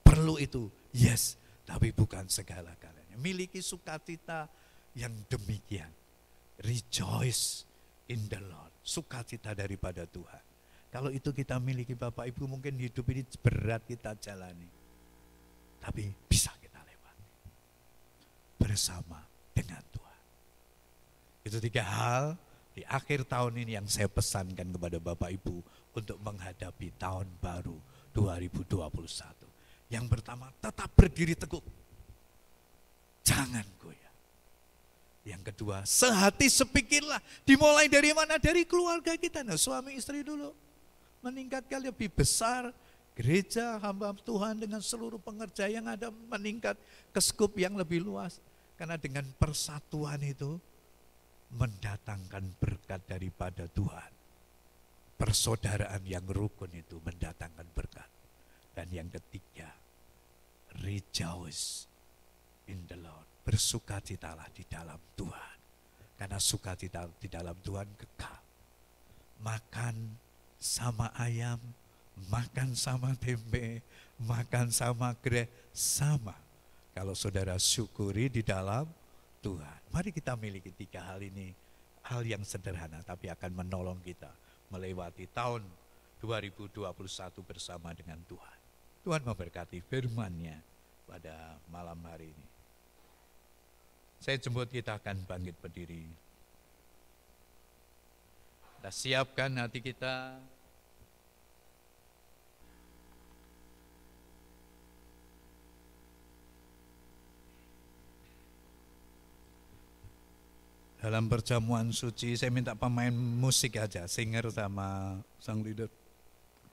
Perlu itu, yes. Tapi bukan segala-galanya. Miliki sukacita yang demikian. Rejoice in the Lord. Sukacita daripada Tuhan. Kalau itu kita miliki Bapak Ibu, mungkin hidup ini berat kita jalani. Tapi bisa kita lewati. Bersama dengan Tuhan. Itu 3 hal di akhir tahun ini yang saya pesankan kepada Bapak Ibu untuk menghadapi tahun baru 2021. Yang pertama, tetap berdiri teguh. Jangan goyah. Yang kedua, sehati sepikirlah. Dimulai dari mana? Dari keluarga kita. Nah, suami istri dulu. Meningkatkan lebih besar. Gereja, hamba Tuhan dengan seluruh pengerja yang ada meningkat ke skup yang lebih luas. Karena dengan persatuan itu mendatangkan berkat daripada Tuhan. Persaudaraan yang rukun itu mendatangkan berkat. Dan yang ketiga, rejoice in the Lord. Bersukacitalah di dalam Tuhan. Karena sukacita di dalam Tuhan kekal. Makan sama ayam, makan sama tempe, makan sama greh, sama. Kalau saudara syukuri di dalam Tuhan. Mari kita miliki 3 hal ini. Hal yang sederhana tapi akan menolong kita melewati tahun 2021 bersama dengan Tuhan. Tuhan memberkati firman-Nya pada malam hari ini. Saya jemput kita akan bangkit berdiri. Kita siapkan hati kita. Dalam perjamuan suci, saya minta pemain musik aja, singer sama sang leader.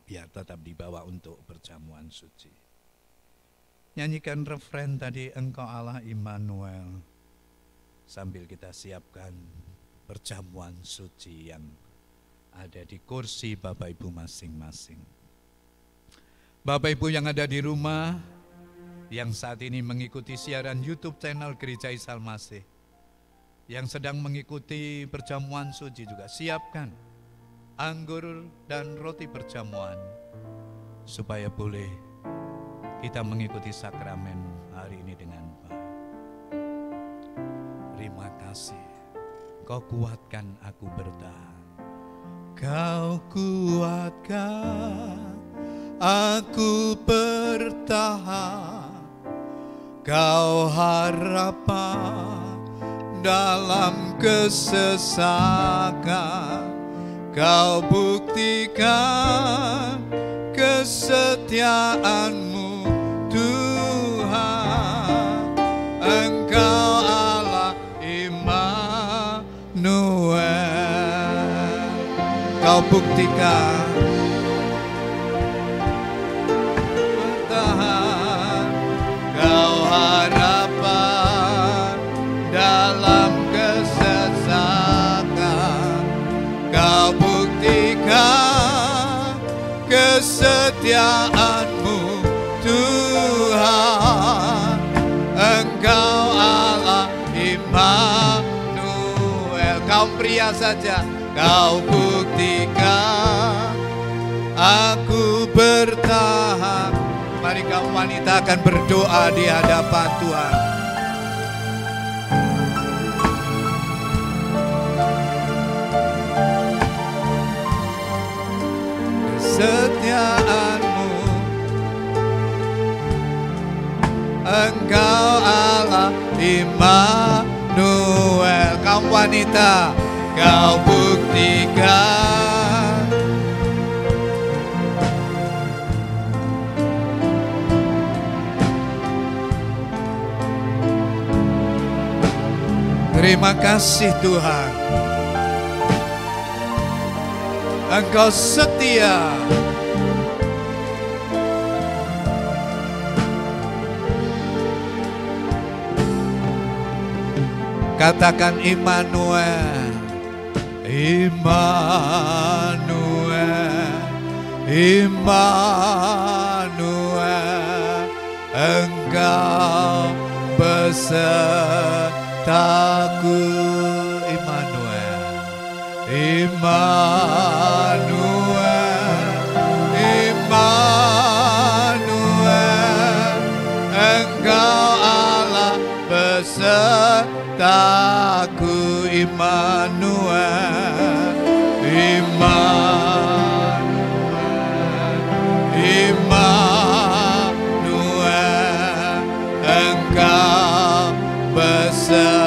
Biar tetap dibawa untuk perjamuan suci. Nyanyikan refren tadi, Engkau Allah Immanuel. Sambil kita siapkan perjamuan suci yang ada di kursi Bapak Ibu masing-masing. Bapak Ibu yang ada di rumah, yang saat ini mengikuti siaran YouTube channel Gereja Isa Al-Masih, yang sedang mengikuti perjamuan suci juga, siapkan anggur dan roti perjamuan, supaya boleh kita mengikuti sakramen hari ini dengan baik. Terima kasih, Kau kuatkan aku bertahan. Kau kuatkan aku bertahan. Kau harapan dalam kesesakan. Kau buktikan kesetiaan-Mu Tuhan. Engkau Allah Immanuel. Kau buktikan bertahan. Kau harapan dalam kesesakan. Kau buktikan kesetiaan-Mu Tuhan. Engkau Allah Immanuel. Kaum pria saja, Kau buktikan aku bertahan. Mari kaum wanita akan berdoa di hadapan Tuhan. Kesetiaan-Mu, Engkau Allah Immanuel. kaum wanita, Kau buktikan. Terima kasih Tuhan, Engkau setia. Katakan Immanuel, Immanuel, Immanuel, Engkau besertaku. Immanuel, Immanuel, Immanuel, Engkau Allah besertaku. Immanuel, Immanuel, Immanuel, Engkau besertaku.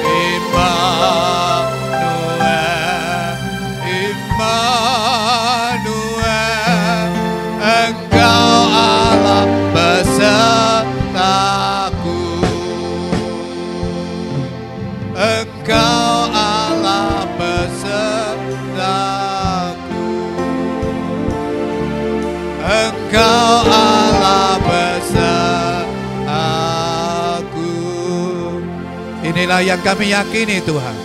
Immanuel, Immanuel, Engkau Allah besertaku. Engkau Allah besertaku. Engkau Allah besertaku. Inilah yang kami yakini Tuhan,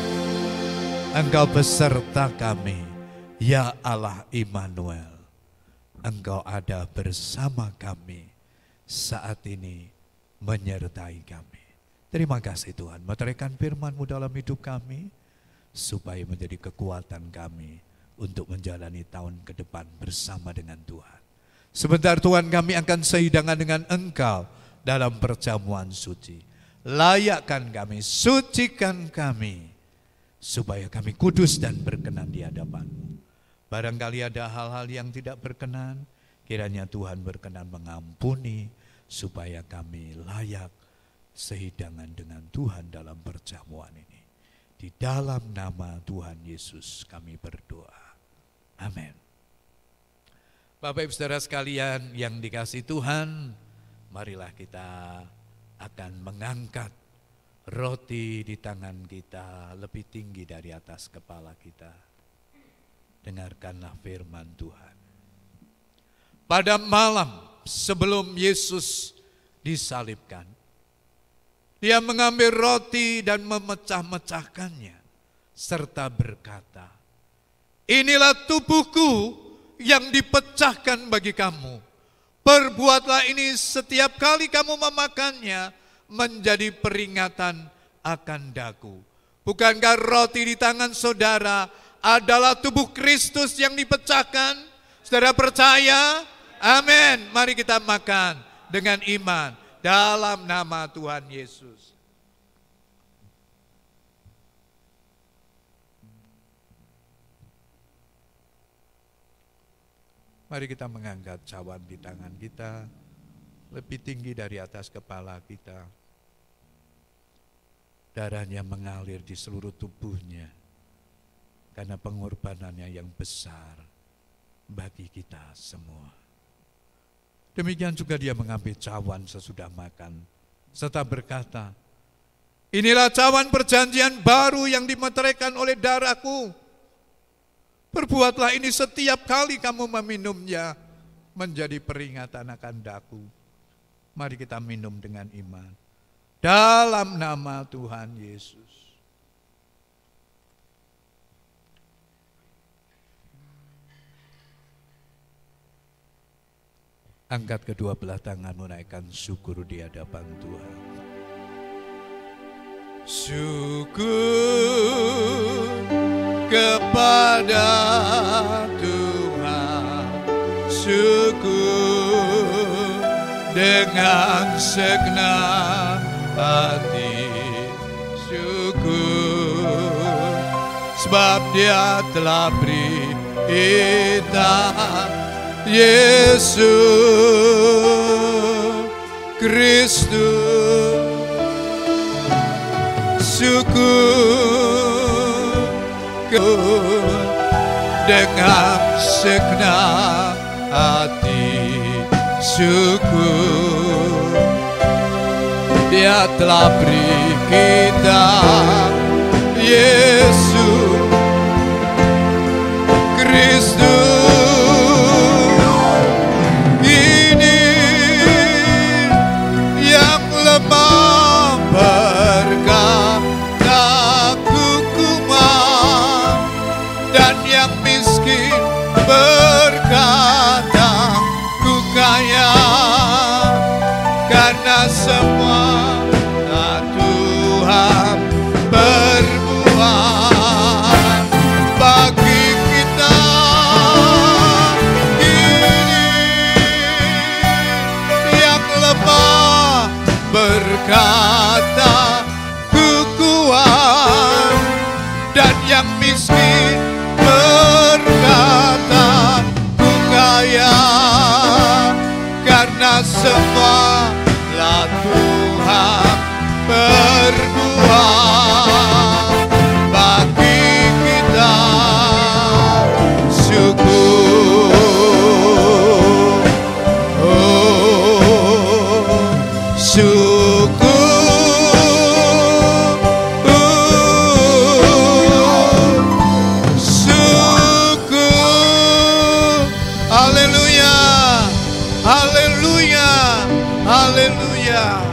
Engkau beserta kami, ya Allah Immanuel. Engkau ada bersama kami saat ini, menyertai kami. Terima kasih Tuhan, meteraikan firman-Mu dalam hidup kami, supaya menjadi kekuatan kami untuk menjalani tahun ke depan bersama dengan Tuhan. Sebentar Tuhan, kami akan sehidangan dengan Engkau dalam perjamuan suci. Layakkan kami, sucikan kami, supaya kami kudus dan berkenan di hadapan-Mu. Barangkali ada hal-hal yang tidak berkenan, kiranya Tuhan berkenan mengampuni, supaya kami layak sehidangan dengan Tuhan dalam perjamuan ini. Di dalam nama Tuhan Yesus kami berdoa. Amin. Bapak Ibu Saudara sekalian yang dikasihi Tuhan, marilah kita akan mengangkat roti di tangan kita lebih tinggi dari atas kepala kita. Dengarkanlah firman Tuhan. Pada malam sebelum Yesus disalibkan, Dia mengambil roti dan memecah-mecahkannya, serta berkata, inilah tubuhku yang dipecahkan bagi kamu. Perbuatlah ini setiap kali kamu memakannya, menjadi peringatan akan daku. Bukankah roti di tangan saudara adalah tubuh Kristus yang dipecahkan? Saudara percaya? Amin. Mari kita makan dengan iman dalam nama Tuhan Yesus. Mari kita mengangkat cawan di tangan kita lebih tinggi dari atas kepala kita. Darahnya mengalir di seluruh tubuhnya karena pengorbanannya yang besar bagi kita semua. Demikian juga Dia mengambil cawan sesudah makan serta berkata, inilah cawan perjanjian baru yang dimeteraikan oleh darahku. Perbuatlah ini setiap kali kamu meminumnya, menjadi peringatan akan daku. Mari kita minum dengan iman dalam nama Tuhan Yesus. Angkat kedua belah tangan, menaikkan syukur di hadapan Tuhan. Syukur kepada Tuhan, syukur dengan segenap hati, syukur sebab Dia telah beri kita Yesus Kristus dengan segenap hati syukur. Dia telah beri kita Yesus Kristus, ini yang lemah berkata hukuman, dan yang miskin berkata ku kaya, karena semua Tuhan berbuat bagi kita. Ini yang lemah berkata ku kuat, dan yang miskin berkata ku kaya, karena semua lah Tuhan berbuat bagi kita. Syukur, oh syukur, syukur. Haleluya, haleluya, haleluya.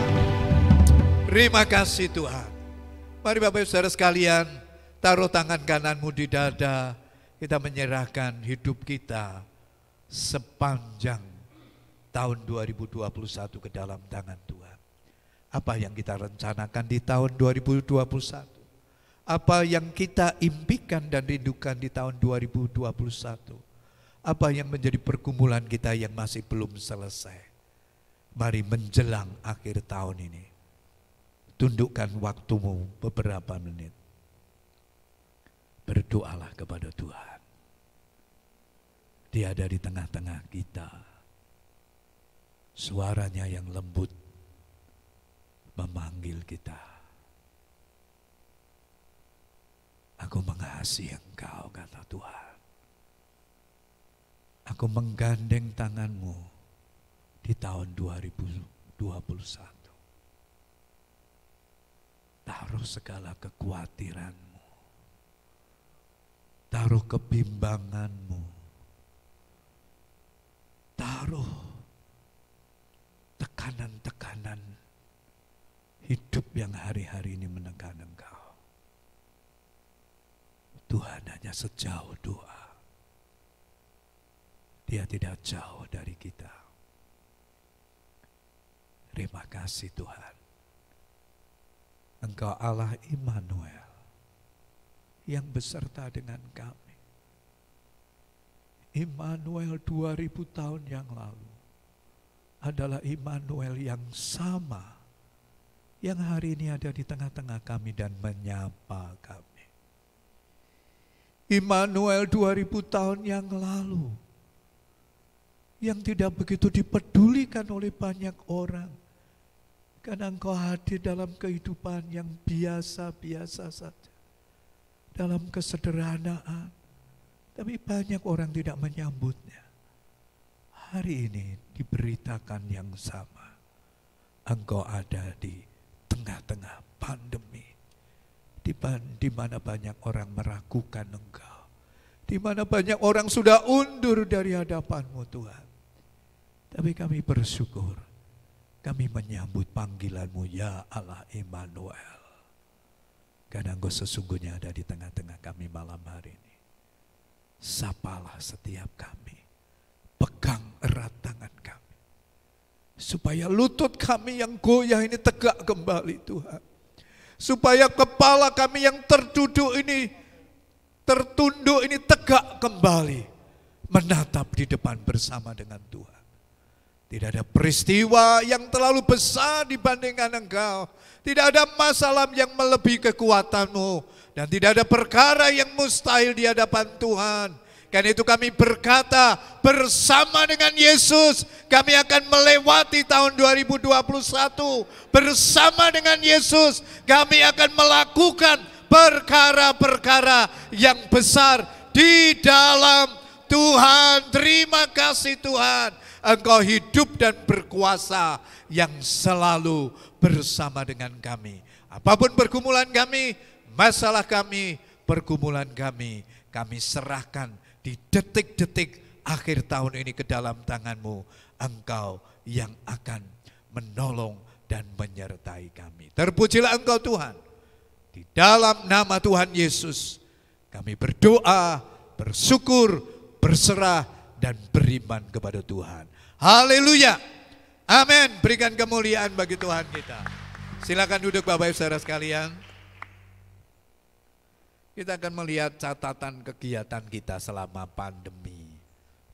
Terima kasih Tuhan. Mari Bapak Ibu Saudara sekalian, taruh tangan kananmu di dada. Kita menyerahkan hidup kita sepanjang tahun 2021 ke dalam tangan Tuhan. Apa yang kita rencanakan di tahun 2021? Apa yang kita impikan dan rindukan di tahun 2021? Apa yang menjadi pergumulan kita yang masih belum selesai? Mari menjelang akhir tahun ini, tundukkan waktumu beberapa menit. Berdoalah kepada Tuhan. Dia ada di tengah-tengah kita. Suaranya yang lembut memanggil kita. Aku mengasihi Engkau, kata Tuhan. Aku menggandeng tanganmu di tahun 2021. Taruh segala kekhawatiranmu, taruh kebimbanganmu, taruh tekanan-tekanan hidup yang hari-hari ini menekan engkau. Tuhan hanya sejauh doa. Dia tidak jauh dari kita. Terima kasih Tuhan. Engkau Allah Immanuel yang beserta dengan kami. Immanuel 2000 tahun yang lalu adalah Immanuel yang sama yang hari ini ada di tengah-tengah kami dan menyapa kami. Immanuel 2000 tahun yang lalu yang tidak begitu dipedulikan oleh banyak orang. Karena engkau hadir dalam kehidupan yang biasa-biasa saja. Dalam kesederhanaan. Tapi banyak orang tidak menyambutnya. Hari ini diberitakan yang sama. Engkau ada di tengah-tengah pandemi. Di mana banyak orang meragukan engkau. Di mana banyak orang sudah undur dari hadapanmu Tuhan. Tapi kami bersyukur. Kami menyambut panggilanmu, ya Allah Immanuel. Karena engkau sesungguhnya ada di tengah-tengah kami malam hari ini. Sapalah setiap kami. Pegang erat tangan kami. Supaya lutut kami yang goyah ini tegak kembali Tuhan. Supaya kepala kami yang tertunduk ini tegak kembali. Menatap di depan bersama dengan Tuhan. Tidak ada peristiwa yang terlalu besar dibandingkan engkau. Tidak ada masalah yang melebihi kekuatanmu. Dan tidak ada perkara yang mustahil di hadapan Tuhan. Karena itu kami berkata bersama dengan Yesus kami akan melewati tahun 2021. Bersama dengan Yesus kami akan melakukan perkara-perkara yang besar di dalam Tuhan. Terima kasih Tuhan. Engkau hidup dan berkuasa yang selalu bersama dengan kami. Apapun pergumulan kami, masalah kami, pergumulan kami serahkan di detik-detik akhir tahun ini ke dalam tangan-Mu. Engkau yang akan menolong dan menyertai kami. Terpujilah Engkau Tuhan. Di dalam nama Tuhan Yesus kami berdoa, bersyukur, berserah dan beriman kepada Tuhan. Haleluya. Amin. Berikan kemuliaan bagi Tuhan kita. Silakan duduk Bapak Ibu Saudara sekalian. Kita akan melihat catatan kegiatan kita selama pandemi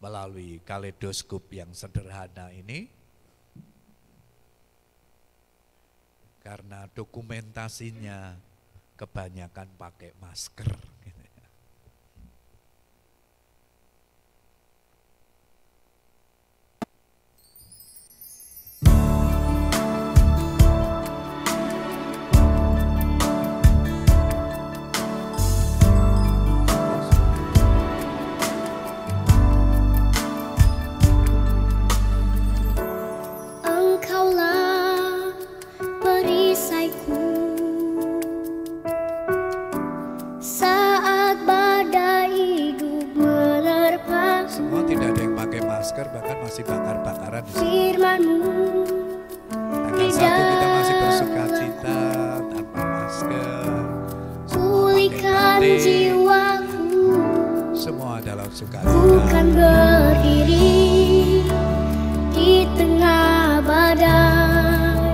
melalui kaleidoskop yang sederhana ini. Karena dokumentasinya kebanyakan pakai masker. Bahkan masih bakar-bakaran di sini. Tanggal 1 kita masih bersuka cita tanpa masker. Pulihkan jiwaku. Semua dalam sukacita. Bukan berdiri di tengah badai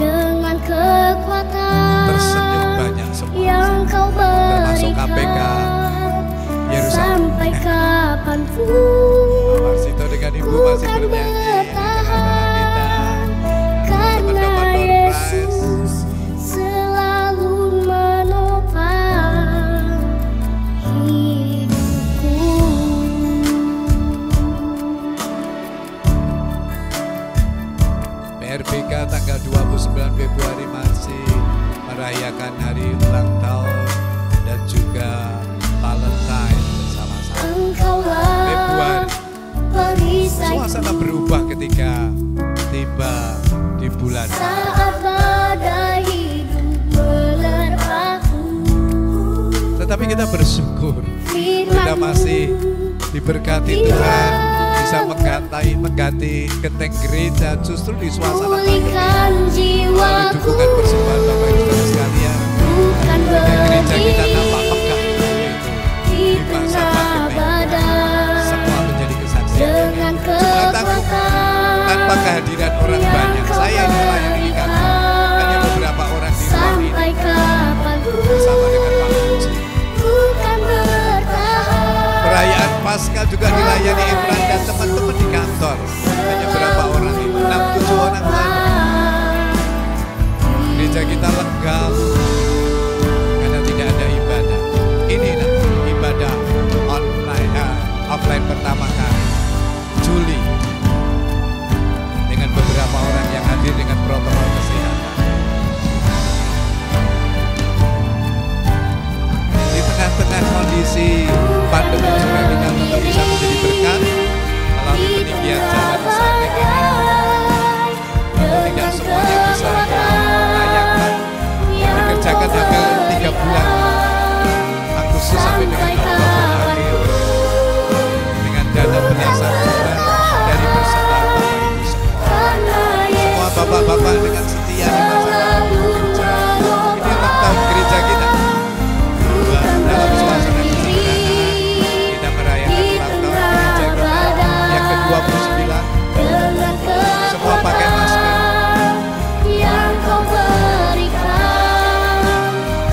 dengan kekuatan tersenyum banyak semua yang kau berikan. Termasuk KPK Yerusalem. Sampai kapanpun dengan Ibu masih bernyanyi karena Yesus selalu menopang hidupku. PRBK tanggal 29 Februari masih merayakan hari ulang tahun dan juga Valentine bersama-sama. Februari suasana berubah ketika tiba di bulan saat badai hidup menerpaku. Tetapi kita bersyukur kita masih diberkati Tuhan bisa mengganti genteng gereja justru di suasana pandemi. Melalui dukungan persembahan Bapak Ibu Saudara sekalian, genteng gereja kita tampak megah di masa pandemi. Semua menjadi kesaksian. Tanpa kehadiran orang banyak, saya ini melayani di kantor, hanya beberapa orang di ruang ini bersama dengan Pak Puji. Perayaan Paskah juga dilayani Imran dan teman-teman di kantor, hanya berapa orang ini, 6-7 orang saja. Gereja kita lengkap karena tidak ada ibadah. Inilah ibadah offline pertama kali, Juli, dengan beberapa orang yang hadir dengan protokol kesehatan. Di tengah-tengah kondisi pandemi juga kita tetap bisa menjadi berkat melalui peninggian zaman sampai ini. Tidak semuanya bisa dilayangkan, dikerjakan sampai 3 bulan Agustus sampai dengan Oktober akhir dengan dana belasan juta dari bersama Bapak Ibu semua bapak-bapak dengan setia di masa bekerja. Ini ulang tahun gereja kita. Dalam suasana kesederhanaan kita merayakan ulang tahun gereja kita yang ke-29. Semua pakai masker. Yang kau berikan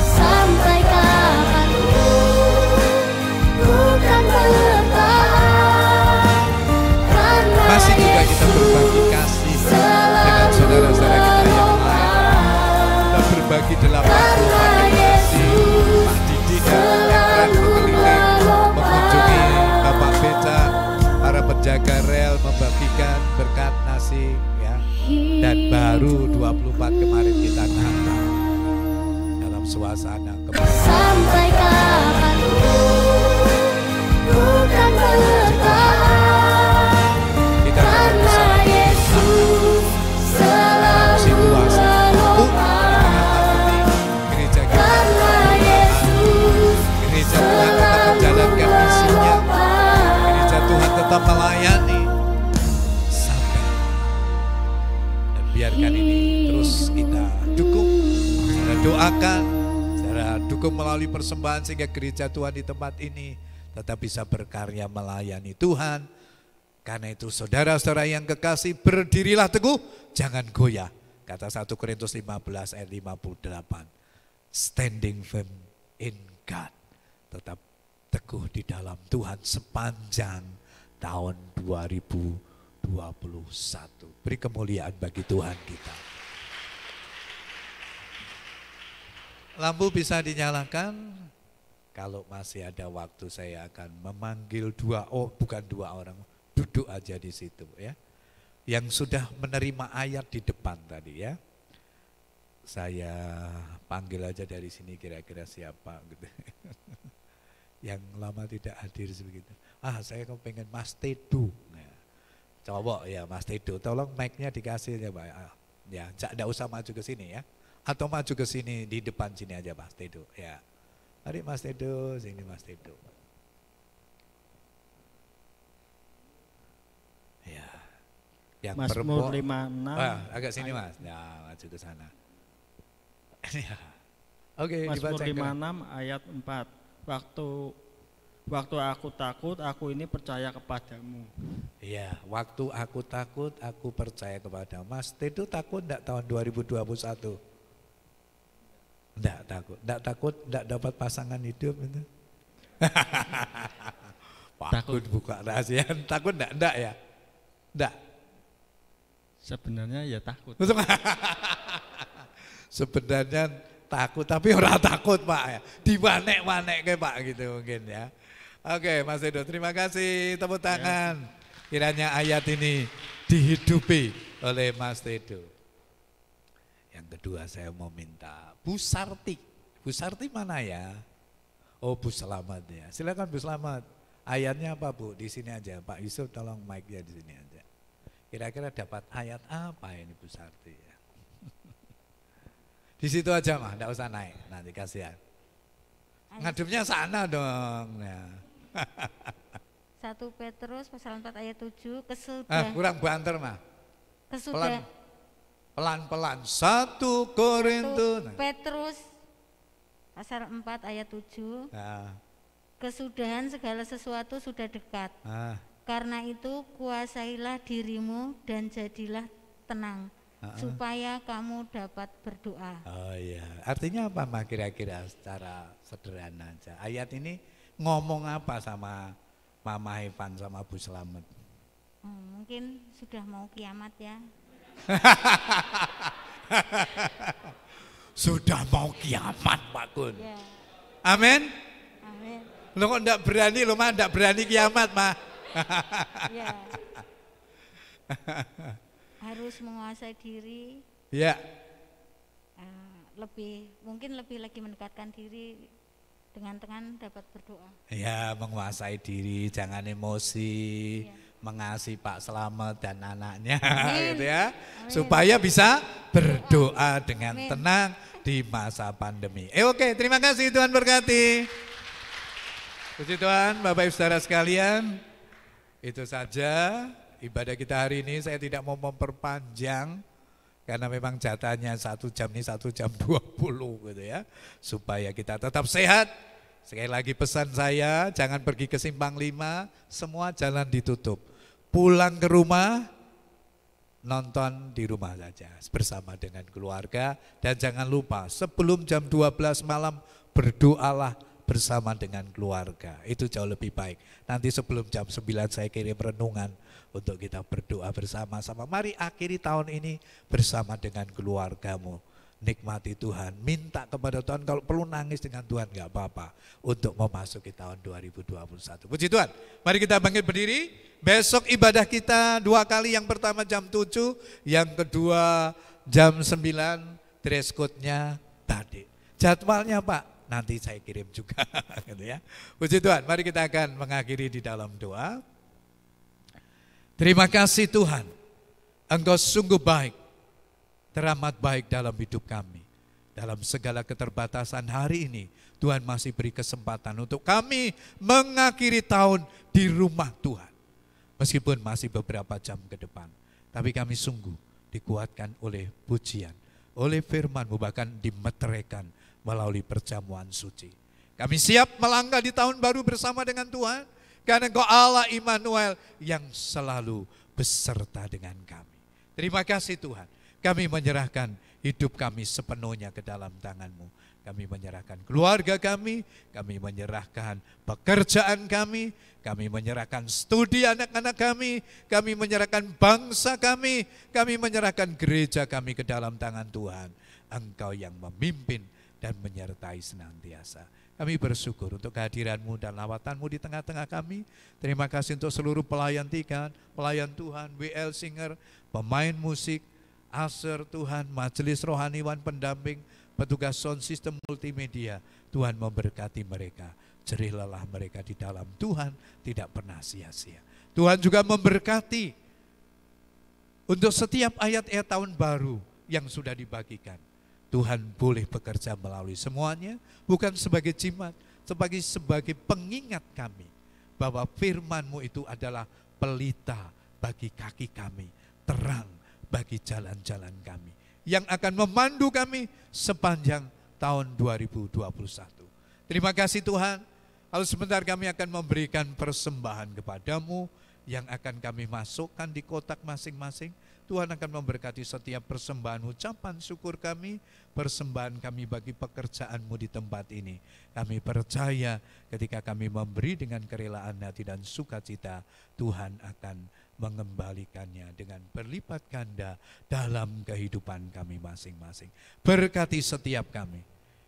sampai kapanpun bukan bertahan. Masih juga kita berbagi kasih dengan saudara-saudara kita yang lain. Dan baru 24 kemarin kita Natal dalam suasana kebahagiaan. Sampai kapan ku kan bertahan, Kita karena Yesus selalu menopang, gereja kita, karena Yesus gereja Tuhan tetap menjalankan misinya, gereja Tuhan tetap melayani sampai. Dan biarkan ini terus kita dukung, saudara doakan, saudara dukung melalui persembahan sehingga gereja Tuhan di tempat ini tetap bisa berkarya melayani Tuhan. Karena itu saudara-saudara yang kekasih, berdirilah teguh, jangan goyah. Kata 1 Korintus 15 ayat 58. Standing firm in God. Tetap teguh di dalam Tuhan sepanjang tahun 2021. Beri kemuliaan bagi Tuhan kita. Lampu bisa dinyalakan. Kalau masih ada waktu saya akan memanggil bukan dua orang, duduk aja di situ ya. Yang sudah menerima ayat di depan tadi ya. Saya panggil aja dari sini kira-kira siapa gitu. Yang lama tidak hadir sebegitu. Saya pengen Mas Tedu. Nah, coba ya Mas Tedu, tolong mic-nya dikasih ya Pak. Ya, enggak usah maju ke sini ya. Atau maju ke sini di depan sini aja Mas Tedu ya. Mari Mas Tedu, sini Mas Tedu. Ya. Yang Mazmur 56. Agak sini Mas. Ya, maju ke sana. Ya. Oke, Mazmur dibacakan. 56 ayat 4. Waktu aku takut, aku ini percaya kepadamu. Iya, waktu aku takut, aku percaya kepada Mas Tedu. Takut enggak tahun 2021? Enggak takut, enggak dapat pasangan hidup itu. Takut buka rahasia, takut enggak ya? Enggak. Sebenarnya ya takut. Sebenarnya takut, tapi orang takut Pak ya. Diwanek-wanek ke Pak gitu mungkin ya. Oke Mas Edo, terima kasih, tepuk tangan. Kiranya ayat ini dihidupi oleh Mas Tedo. Yang kedua saya mau minta Bu Sarti. Bu Sarti mana ya? Oh Bu Selamat ya. Silakan Bu Selamat. Ayatnya apa Bu? Di sini aja. Pak Yusuf tolong mic-nya di sini aja. Kira-kira dapat ayat apa ini Bu Sarti ya? Di situ aja mah, enggak usah naik. Nanti kasihan. Ngadepnya sana dong. Ya. 1 Petrus pasal 4 ayat 7 kurang banter mah. kesudah Pelan-pelan. 1 Korintus. Petrus pasal 4 ayat 7. Nah, Kesudahan segala sesuatu sudah dekat. ah, Karena itu kuasailah dirimu dan jadilah tenang, supaya kamu dapat berdoa. oh iya. Artinya apa mah kira-kira secara sederhana aja. Ayat ini ngomong apa sama Mama Evan sama Bu Selamat? Mungkin sudah mau kiamat ya. Sudah mau kiamat Pak Kun. Ya, Amin. amin. Lo kok enggak berani, lo mah enggak berani kiamat mah. Ya. Harus menguasai diri, Ya, mungkin lebih lagi mendekatkan diri dengan dapat berdoa. ya menguasai diri, jangan emosi, Ya. mengasihi Pak Selamat dan anaknya Amin. gitu ya. Amin. Supaya bisa berdoa dengan Amin. tenang di masa pandemi. Oke, terima kasih, Tuhan berkati. Puji Tuhan, Bapak Ibu Saudara sekalian. Itu saja ibadah kita hari ini. Saya tidak mau memperpanjang karena memang jatahnya 1 jam ini 1 jam 20 gitu ya. Supaya kita tetap sehat. Sekali lagi pesan saya, jangan pergi ke Simpang 5, semua jalan ditutup. Pulang ke rumah, nonton di rumah saja bersama dengan keluarga. Dan jangan lupa sebelum jam 12 malam berdoalah bersama dengan keluarga. Itu jauh lebih baik. Nanti sebelum jam 9 saya kirim renungan untuk kita berdoa bersama-sama. Mari akhiri tahun ini bersama dengan keluargamu. nikmati Tuhan, minta kepada Tuhan, kalau perlu nangis dengan Tuhan gak apa-apa untuk memasuki tahun 2021. Puji Tuhan. Mari kita bangkit berdiri. Besok ibadah kita 2 kali, yang pertama jam 7, yang kedua jam 9, dress code-nya batik. Jadwalnya Pak, nanti saya kirim juga. Gitu ya. Puji Tuhan, mari kita akan mengakhiri di dalam doa. Terima kasih Tuhan, Engkau sungguh baik, teramat baik dalam hidup kami. Dalam segala keterbatasan hari ini, Tuhan masih beri kesempatan untuk kami mengakhiri tahun di rumah Tuhan. Meskipun masih beberapa jam ke depan, tapi kami sungguh dikuatkan oleh pujian, oleh firman-Mu, bahkan dimeteraikan melalui perjamuan suci. Kami siap melangkah di tahun baru bersama dengan Tuhan, karena Engkau Allah Immanuel yang selalu beserta dengan kami. Terima kasih Tuhan. Kami menyerahkan hidup kami sepenuhnya ke dalam tangan-Mu. Kami menyerahkan keluarga kami menyerahkan pekerjaan kami menyerahkan studi anak-anak kami menyerahkan bangsa kami menyerahkan gereja kami ke dalam tangan Tuhan. Engkau yang memimpin dan menyertai senantiasa. Kami bersyukur untuk kehadiran-Mu dan lawatan-Mu di tengah-tengah kami. Terima kasih untuk seluruh pelayan Tikan, pelayan Tuhan, WL Singer, pemain musik, Aser Tuhan, majelis rohaniwan pendamping, petugas sound system multimedia. Tuhan memberkati mereka, jerih lelah mereka di dalam Tuhan tidak pernah sia-sia. Tuhan juga memberkati untuk setiap ayat-ayat tahun baru yang sudah dibagikan. Tuhan boleh bekerja melalui semuanya, bukan sebagai jimat, sebagai pengingat kami bahwa firman-Mu itu adalah pelita bagi kaki kami, terang bagi jalan-jalan kami, yang akan memandu kami sepanjang tahun 2021. Terima kasih Tuhan. Lalu sebentar kami akan memberikan persembahan kepada-Mu yang akan kami masukkan di kotak masing-masing. Tuhan akan memberkati setiap persembahan ucapan syukur kami, persembahan kami bagi pekerjaan-Mu di tempat ini. Kami percaya ketika kami memberi dengan kerelaan hati dan sukacita, Tuhan akan mengembalikannya dengan berlipat ganda dalam kehidupan kami masing-masing. Berkati setiap kami,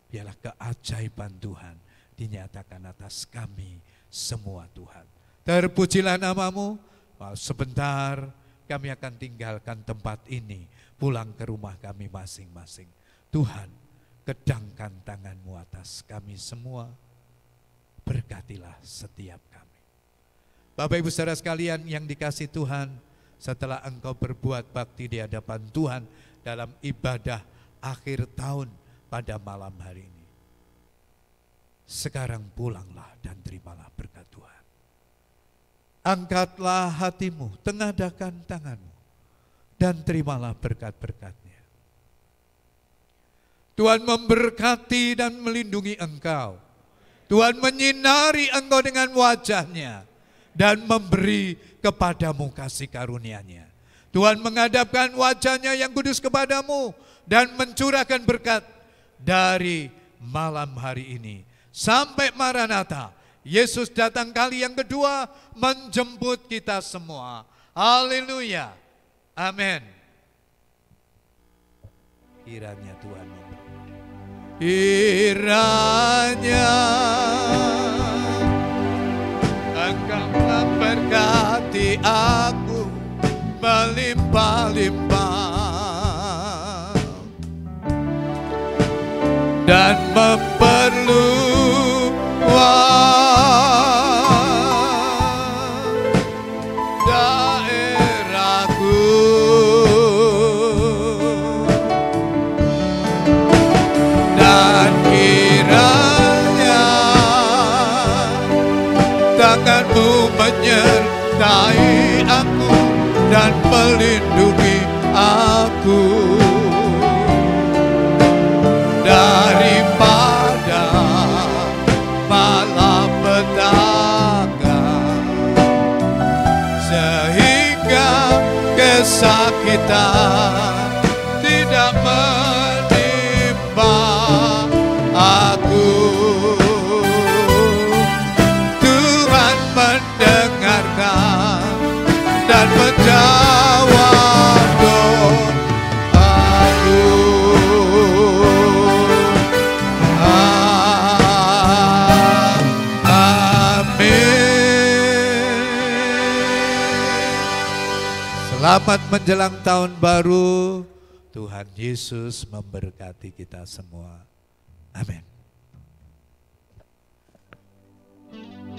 biarlah keajaiban Tuhan dinyatakan atas kami semua Tuhan. Terpujilah nama-Mu. Sebentar kami akan tinggalkan tempat ini, pulang ke rumah kami masing-masing. Tuhan, kedangkan tangan-Mu atas kami semua. Berkatilah setiap kami. Bapak Ibu saudara sekalian yang dikasihi Tuhan, setelah engkau berbuat bakti di hadapan Tuhan dalam ibadah akhir tahun pada malam hari ini, sekarang pulanglah dan terimalah berkat Tuhan. Angkatlah hatimu, tengadahkan tanganmu, dan terimalah berkat-berkat-Nya. Tuhan memberkati dan melindungi engkau. Tuhan menyinari engkau dengan wajah-Nya dan memberi kepadamu kasih karunia-Nya. Tuhan menghadapkan wajah-Nya yang kudus kepadamu dan mencurahkan berkat dari malam hari ini sampai Maranatha. Yesus datang kali yang kedua menjemput kita semua. Haleluya. Amin. Kiranya Tuhan memberkati. Kiranya Engkau memberkati aku melimpah-limpah dan memperluas daerahku, dan kiranya tangan-Mu menyertai aku dan melindungi aku daripada malapetaka, sehingga kesakitan tidak menimpa aku. Tuhan mendengarkan dan menjawab doaku. Selamat menjelang tahun baru. Tuhan Yesus memberkati kita semua. Amin.